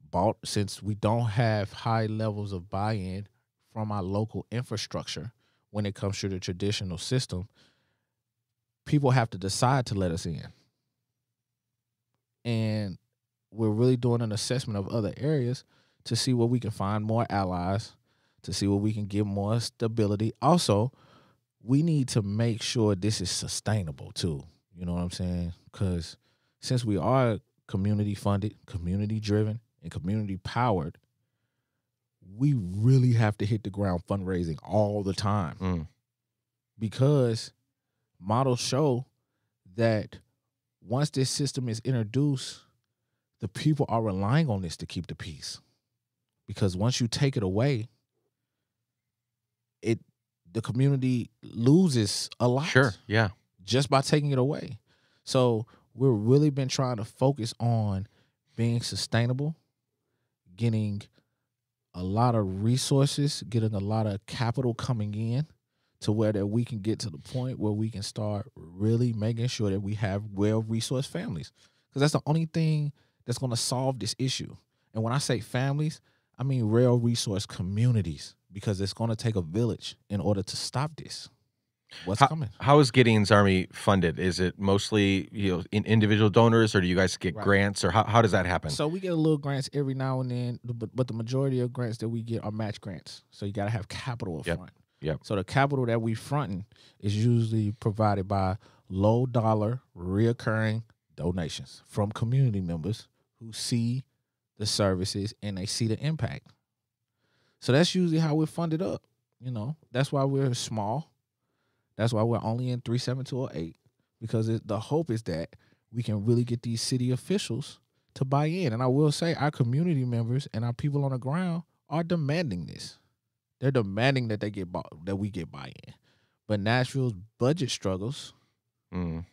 bought, since we don't have high levels of buy-in from our local infrastructure when it comes to the traditional system, people have to decide to let us in. And we're really doing an assessment of other areas to see where we can find more allies, to see where we can get more stability. Also, we need to make sure this is sustainable too. You know what I'm saying? Because since we are community funded, community driven, and community powered, we really have to hit the ground fundraising all the time. Because models show that once this system is introduced, the people are relying on this to keep the peace. Because once you take it away, the community loses a lot. Sure, yeah. Just by taking it away. So we've really been trying to focus on being sustainable, getting a lot of resources, getting a lot of capital coming in to where that we can get to the point where we can start really making sure that we have well-resourced families. Because that's the only thing that's going to solve this issue. And when I say families, I mean well-resourced communities, because it's going to take a village in order to stop this. What's coming? How is Gideon's Army funded? Is it mostly individual donors, or do you guys get grants, or how does that happen? So we get a little grants every now and then, but the majority of grants that we get are match grants. So you got to have capital up front. Yep. So the capital that we fronting is usually provided by low dollar reoccurring donations from community members who see the services and they see the impact. So that's usually how we're funded up. That's why we're small. That's why we're only in 37208, because the hope is that we can really get these city officials to buy in. And I will say our community members and our people on the ground are demanding this. They're demanding that we get buy-in. But Nashville's budget struggles and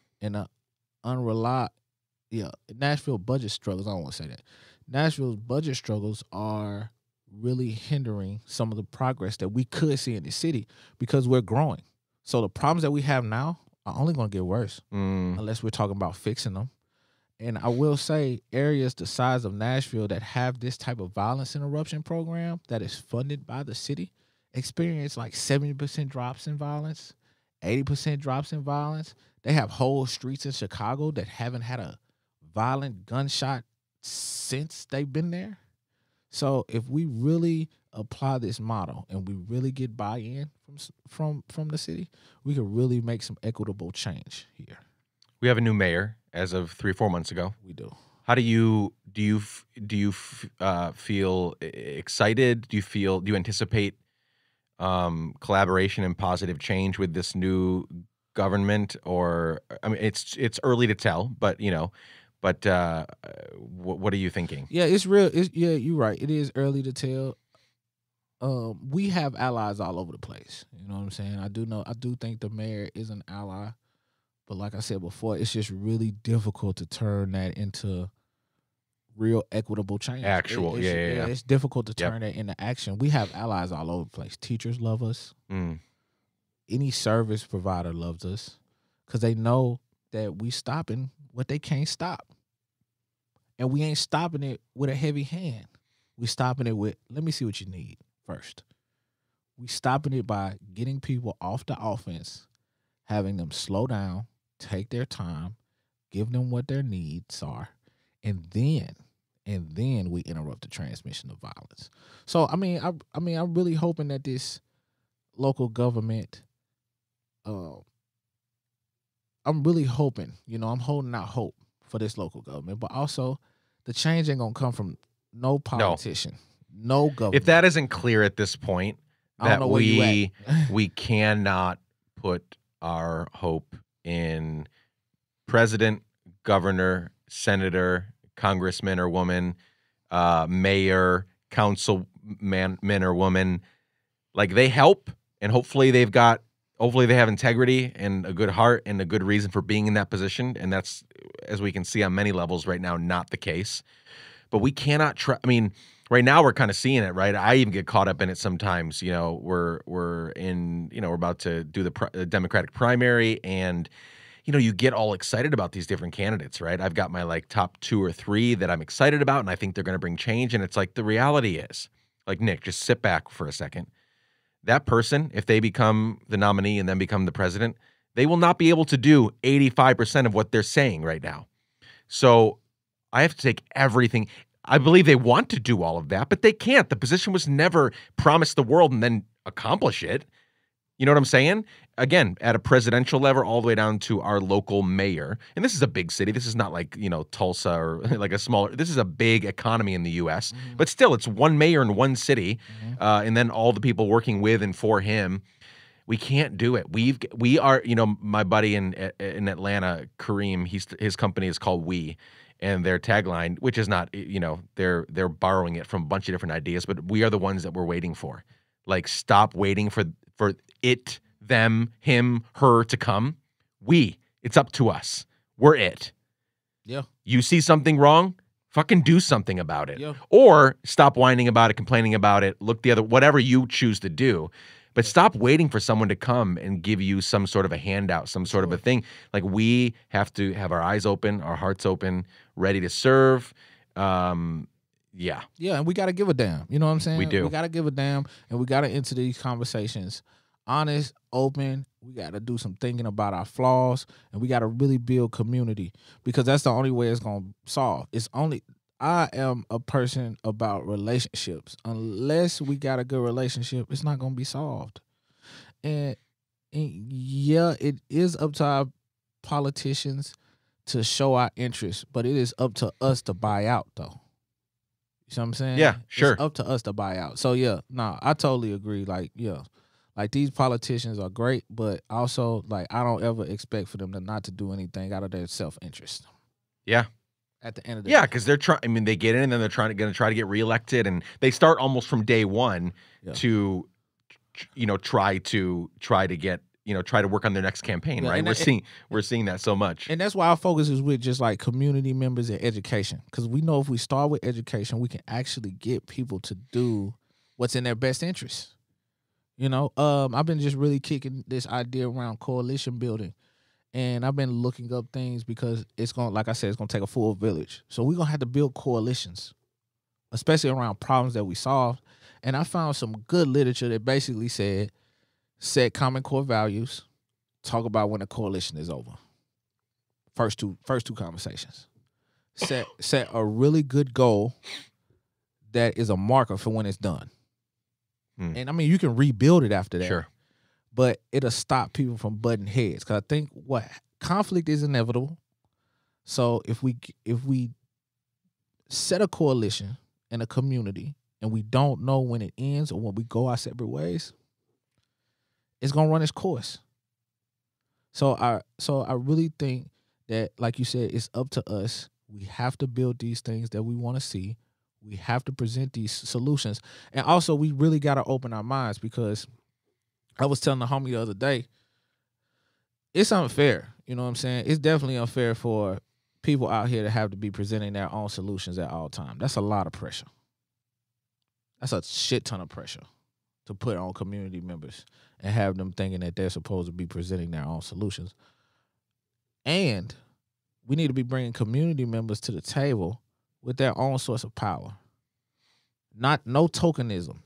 Nashville budget struggles, I don't want to say that. Nashville's budget struggles are really hindering some of the progress that we could see in the city, because we're growing. So the problems that we have now are only going to get worse unless we're talking about fixing them. And I will say areas the size of Nashville that have this type of violence interruption program that is funded by the city experience like 70% drops in violence, 80% drops in violence. They have whole streets in Chicago that haven't had a violent gunshot since they've been there. So if we really apply this model and we really get buy-in from the city, we can really make some equitable change here. We have a new mayor as of 3-4 months ago. We do. How do you feel excited? Do you anticipate collaboration and positive change with this new government? Or I mean, it's early to tell, but what are you thinking? Yeah, it's real. Yeah, you're right. It is early to tell. We have allies all over the place. You know what I'm saying? I do think the mayor is an ally, but like I said before, it's just really difficult to turn that into real equitable change. It's difficult to turn that into action. We have allies all over the place. Teachers love us. Any service provider loves us because they know that we stopping what they can't stop. And we ain't stopping it with a heavy hand. We stopping it with, let me see what you need first. We stopping it by getting people off the offense, having them slow down, take their time, give them what their needs are, and then we interrupt the transmission of violence. So I'm really hoping that this local government, I'm really hoping, I'm holding out hope for this local government, but also the change ain't gonna come from no politician, no government. If that isn't clear at this point, that we cannot put our hope in president, governor, senator, congressman or woman, mayor, councilman or woman. Like, they help, and hopefully they have integrity and a good heart and a good reason for being in that position. And that's, as we can see on many levels right now, not the case. But we cannot try. I mean, right now we're kind of seeing it, right? I even get caught up in it sometimes. We're about to do the Democratic primary, and you get all excited about these different candidates, right? I've got my top 2 or 3 that I'm excited about, and I think they're going to bring change. And it's like, the reality is, like, Nick, just sit back for a second. That person, if they become the nominee and then become the president, they will not be able to do 85% of what they're saying right now. So I have to take everything. I believe they want to do all of that, but they can't. The position was never promised the world and then accomplish it. You know what I'm saying? Again, at a presidential level, all the way down to our local mayor. And this is a big city. This is not like, Tulsa or like a smaller. This is a big economy in the U.S. But still, it's one mayor in one city, and then all the people working with and for him. We can't do it. We are. My buddy in Atlanta, Kareem. His company is called We. And their tagline, which is not, they're borrowing it from a bunch of different ideas, but we are the ones that we're waiting for. Like, stop waiting for it, them, him, her to come. It's up to us. We're it. Yeah. You see something wrong, fucking do something about it. Yeah. Or stop whining about it, complaining about it, look the other, whatever you choose to do. But stop waiting for someone to come and give you some sort of a handout, some sort of a thing. Like, we have to have our eyes open, our hearts open, ready to serve. Yeah. Yeah, and we got to give a damn. You know what I'm saying? We do. We got to give a damn, and we got to enter these conversations honest, open. We got to do some thinking about our flaws, and we got to really build community, because that's the only way it's going to solve. I am a person about relationships. Unless we got a good relationship, it's not going to be solved. And yeah, it is up to our politicians to show our interest, but it is up to us to buy out, though. You know what I'm saying? Yeah, sure. It's up to us to buy out. So yeah, I totally agree. Like, yeah, like, these politicians are great, but also, like, I don't ever expect for them to not to do anything out of their self-interest. Yeah. At the end of the day. Because they're trying. I mean, they get in and then they're going to try to get reelected, and they start almost from day one to, try to get, try to work on their next campaign. Right? We're seeing that so much, and that's why our focus is with just like community members and education. Because we know if we start with education, we can actually get people to do what's in their best interest. I've been just really kicking this idea around coalition building. And I've been looking up things because like I said, it's gonna take a full village. So we're gonna have to build coalitions, especially around problems that we solved. And I found some good literature that basically said, set common core values, talk about when the coalition is over. First two conversations. Set a really good goal that is a marker for when it's done. And I mean, you can rebuild it after that. Sure. but it'll stop people from butting heads. Because I think what conflict is inevitable. So if we set a coalition in a community and we don't know when it ends or when we go our separate ways, it's gonna run its course. So I really think that, like you said, it's up to us. We have to build these things that we want to see. We have to present these solutions. And also, we really got to open our minds, because I was telling the homie the other day, it's unfair. You know what I'm saying? It's definitely unfair for people out here to have to be presenting their own solutions at all times. That's a lot of pressure. That's a shit ton of pressure to put on community members and have them thinking that they're supposed to be presenting their own solutions. And we need to be bringing community members to the table with their own source of power. No tokenism.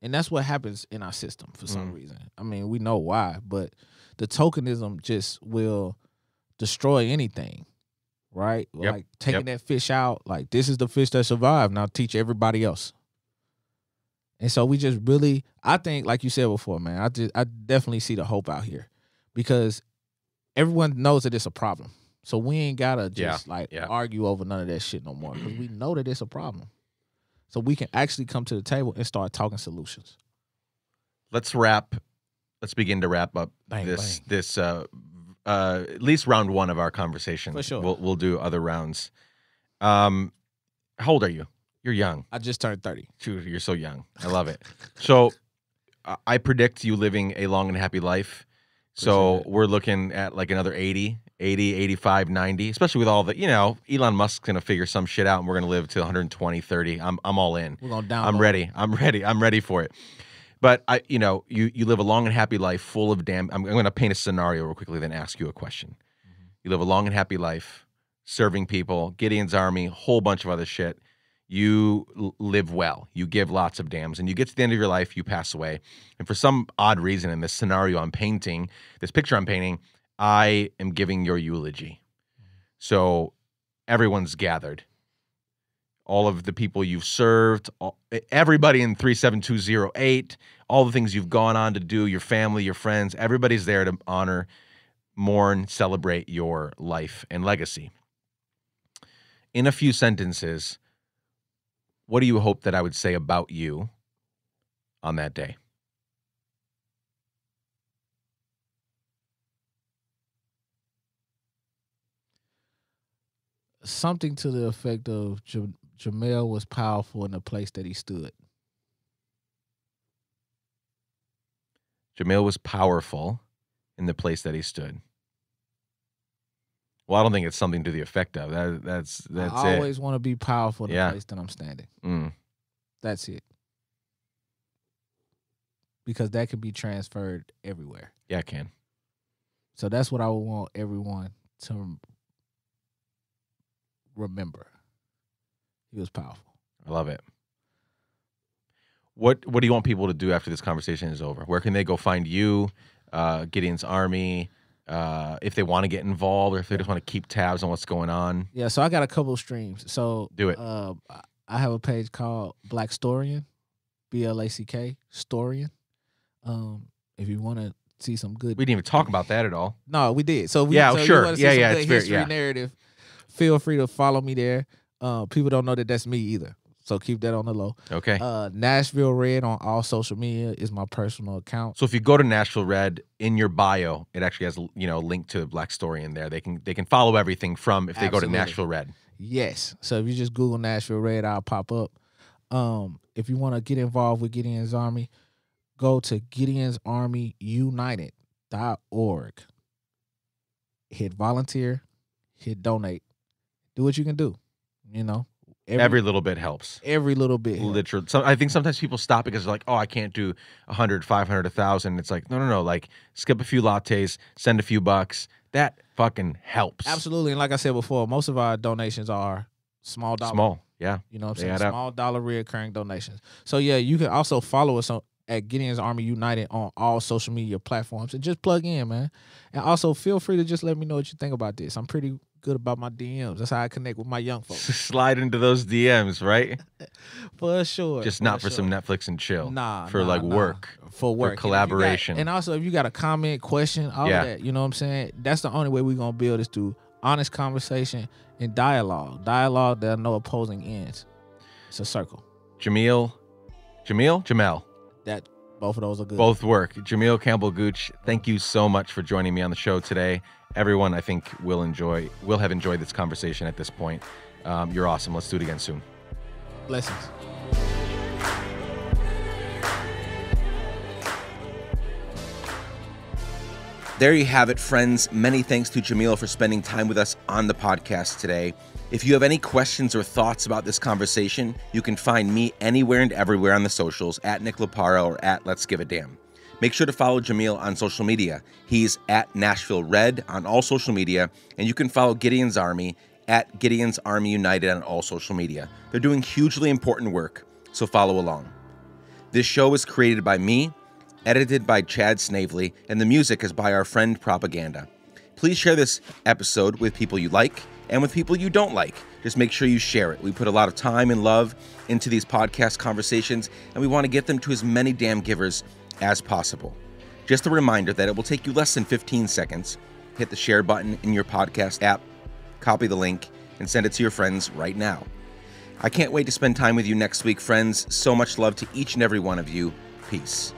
And that's what happens in our system for some reason. I mean, we know why, but the tokenism just will destroy anything, right? Yep. Like taking that fish out, like, this is the fish that survived, now teach everybody else. And so we just really, I think, like you said before, man, I definitely see the hope out here, because everyone knows that it's a problem. So we ain't gotta just argue over none of that shit no more, because we know that it's a problem. So we can actually come to the table and start talking solutions. Let's begin to wrap up this at least round one of our conversation. For sure. We'll do other rounds. How old are you? You're young. I just turned 30. Shoot, you're so young. I love it. So I predict you living a long and happy life. So we're looking at like another 80, 85, 90, especially with all the, Elon Musk's going to figure some shit out and we're going to live to 120, 30. I'm all in. We're going down. I'm ready for it. But you live a long and happy life full of I'm going to paint a scenario real quickly, then ask you a question. Mm-hmm. You live a long and happy life serving people, Gideon's Army, a whole bunch of other shit. You live well. You give lots of damns. And you get to the end of your life, you pass away. And for some odd reason in this scenario I'm painting, this picture I'm painting, I am giving your eulogy. So everyone's gathered. All of the people you've served, everybody in 37208, all the things you've gone on to do, your family, your friends, everybody's there to honor, mourn, celebrate your life and legacy. In a few sentences, what do you hope that I would say about you on that day? Something to the effect of Jamel was powerful in the place that he stood. Jamel was powerful in the place that he stood. Well, I don't think it's something to the effect of that's it. I always want to be powerful in the place that I'm standing. That's it. Because that can be transferred everywhere. Yeah, it can. So that's what I would want everyone to remember. He was powerful. I love it. What do you want people to do after this conversation is over? Where can they go find you, Gideon's Army? If they want to get involved, or if they just want to keep tabs on what's going on. Yeah, so I got a couple of streams. So do it. I have a page called Black Storian, BLACK Storian. If you want to see some good, we didn't even talk about that at all. No, we did. So sure, it's history narrative. Feel free to follow me there. People don't know that that's me either, so keep that on the low. Okay. Nashville Red on all social media is my personal account. So if you go to Nashville Red, in your bio, it actually has a link to Black Story in there. They can follow everything from if they go to Nashville Red. Yes. So if you just Google Nashville Red, I'll pop up. If you want to get involved with Gideon's Army, go to GideonsArmyUnited.org. Hit volunteer, hit donate. Do what you can do. Every little bit helps. Every little bit. Literally. I think sometimes people stop because they're like, oh, I can't do 100, 500, 1,000. It's like, no. Like, skip a few lattes, send a few bucks. That fucking helps. Absolutely. And like I said before, most of our donations are small dollar. Small, yeah. You know what I'm saying? Small dollar reoccurring donations. So, yeah, you can also follow us at Gideon's Army United on all social media platforms and just plug in, man. And also feel free to just let me know what you think about this. I'm pretty good about my DMs. That's how I connect with my young folks. Slide into those DMs, right? For sure. Just not for some Netflix and chill. Nah. For work. For work. For collaboration. And also, if you got a comment, question, all of that, you know what I'm saying? That's the only way we're going to build is through honest conversation and dialogue. Dialogue, there are no opposing ends. It's a circle. Jamel. That both of those are good. Both work. Jamel Campbell-Gooch, thank you so much for joining me on the show today. Everyone, I think, will have enjoyed this conversation at this point. You're awesome. Let's do it again soon. Blessings. There you have it, friends. Many thanks to Jamel for spending time with us on the podcast today. If you have any questions or thoughts about this conversation, you can find me anywhere and everywhere on the socials at Nick Lapara or at Let's Give a Damn. Make sure to follow Jamel on social media. He's at Nashville Red on all social media, and you can follow Gideon's Army at Gideon's Army United on all social media. They're doing hugely important work, so follow along. This show is created by me, edited by Chad Snavely, and the music is by our friend Propaganda. Please share this episode with people you like and with people you don't like. Just make sure you share it. We put a lot of time and love into these podcast conversations, and we want to get them to as many damn givers as possible. Just a reminder that it will take you less than 15 seconds. Hit the share button in your podcast app, copy the link, and send it to your friends right now. I can't wait to spend time with you next week, friends. So much love to each and every one of you. Peace.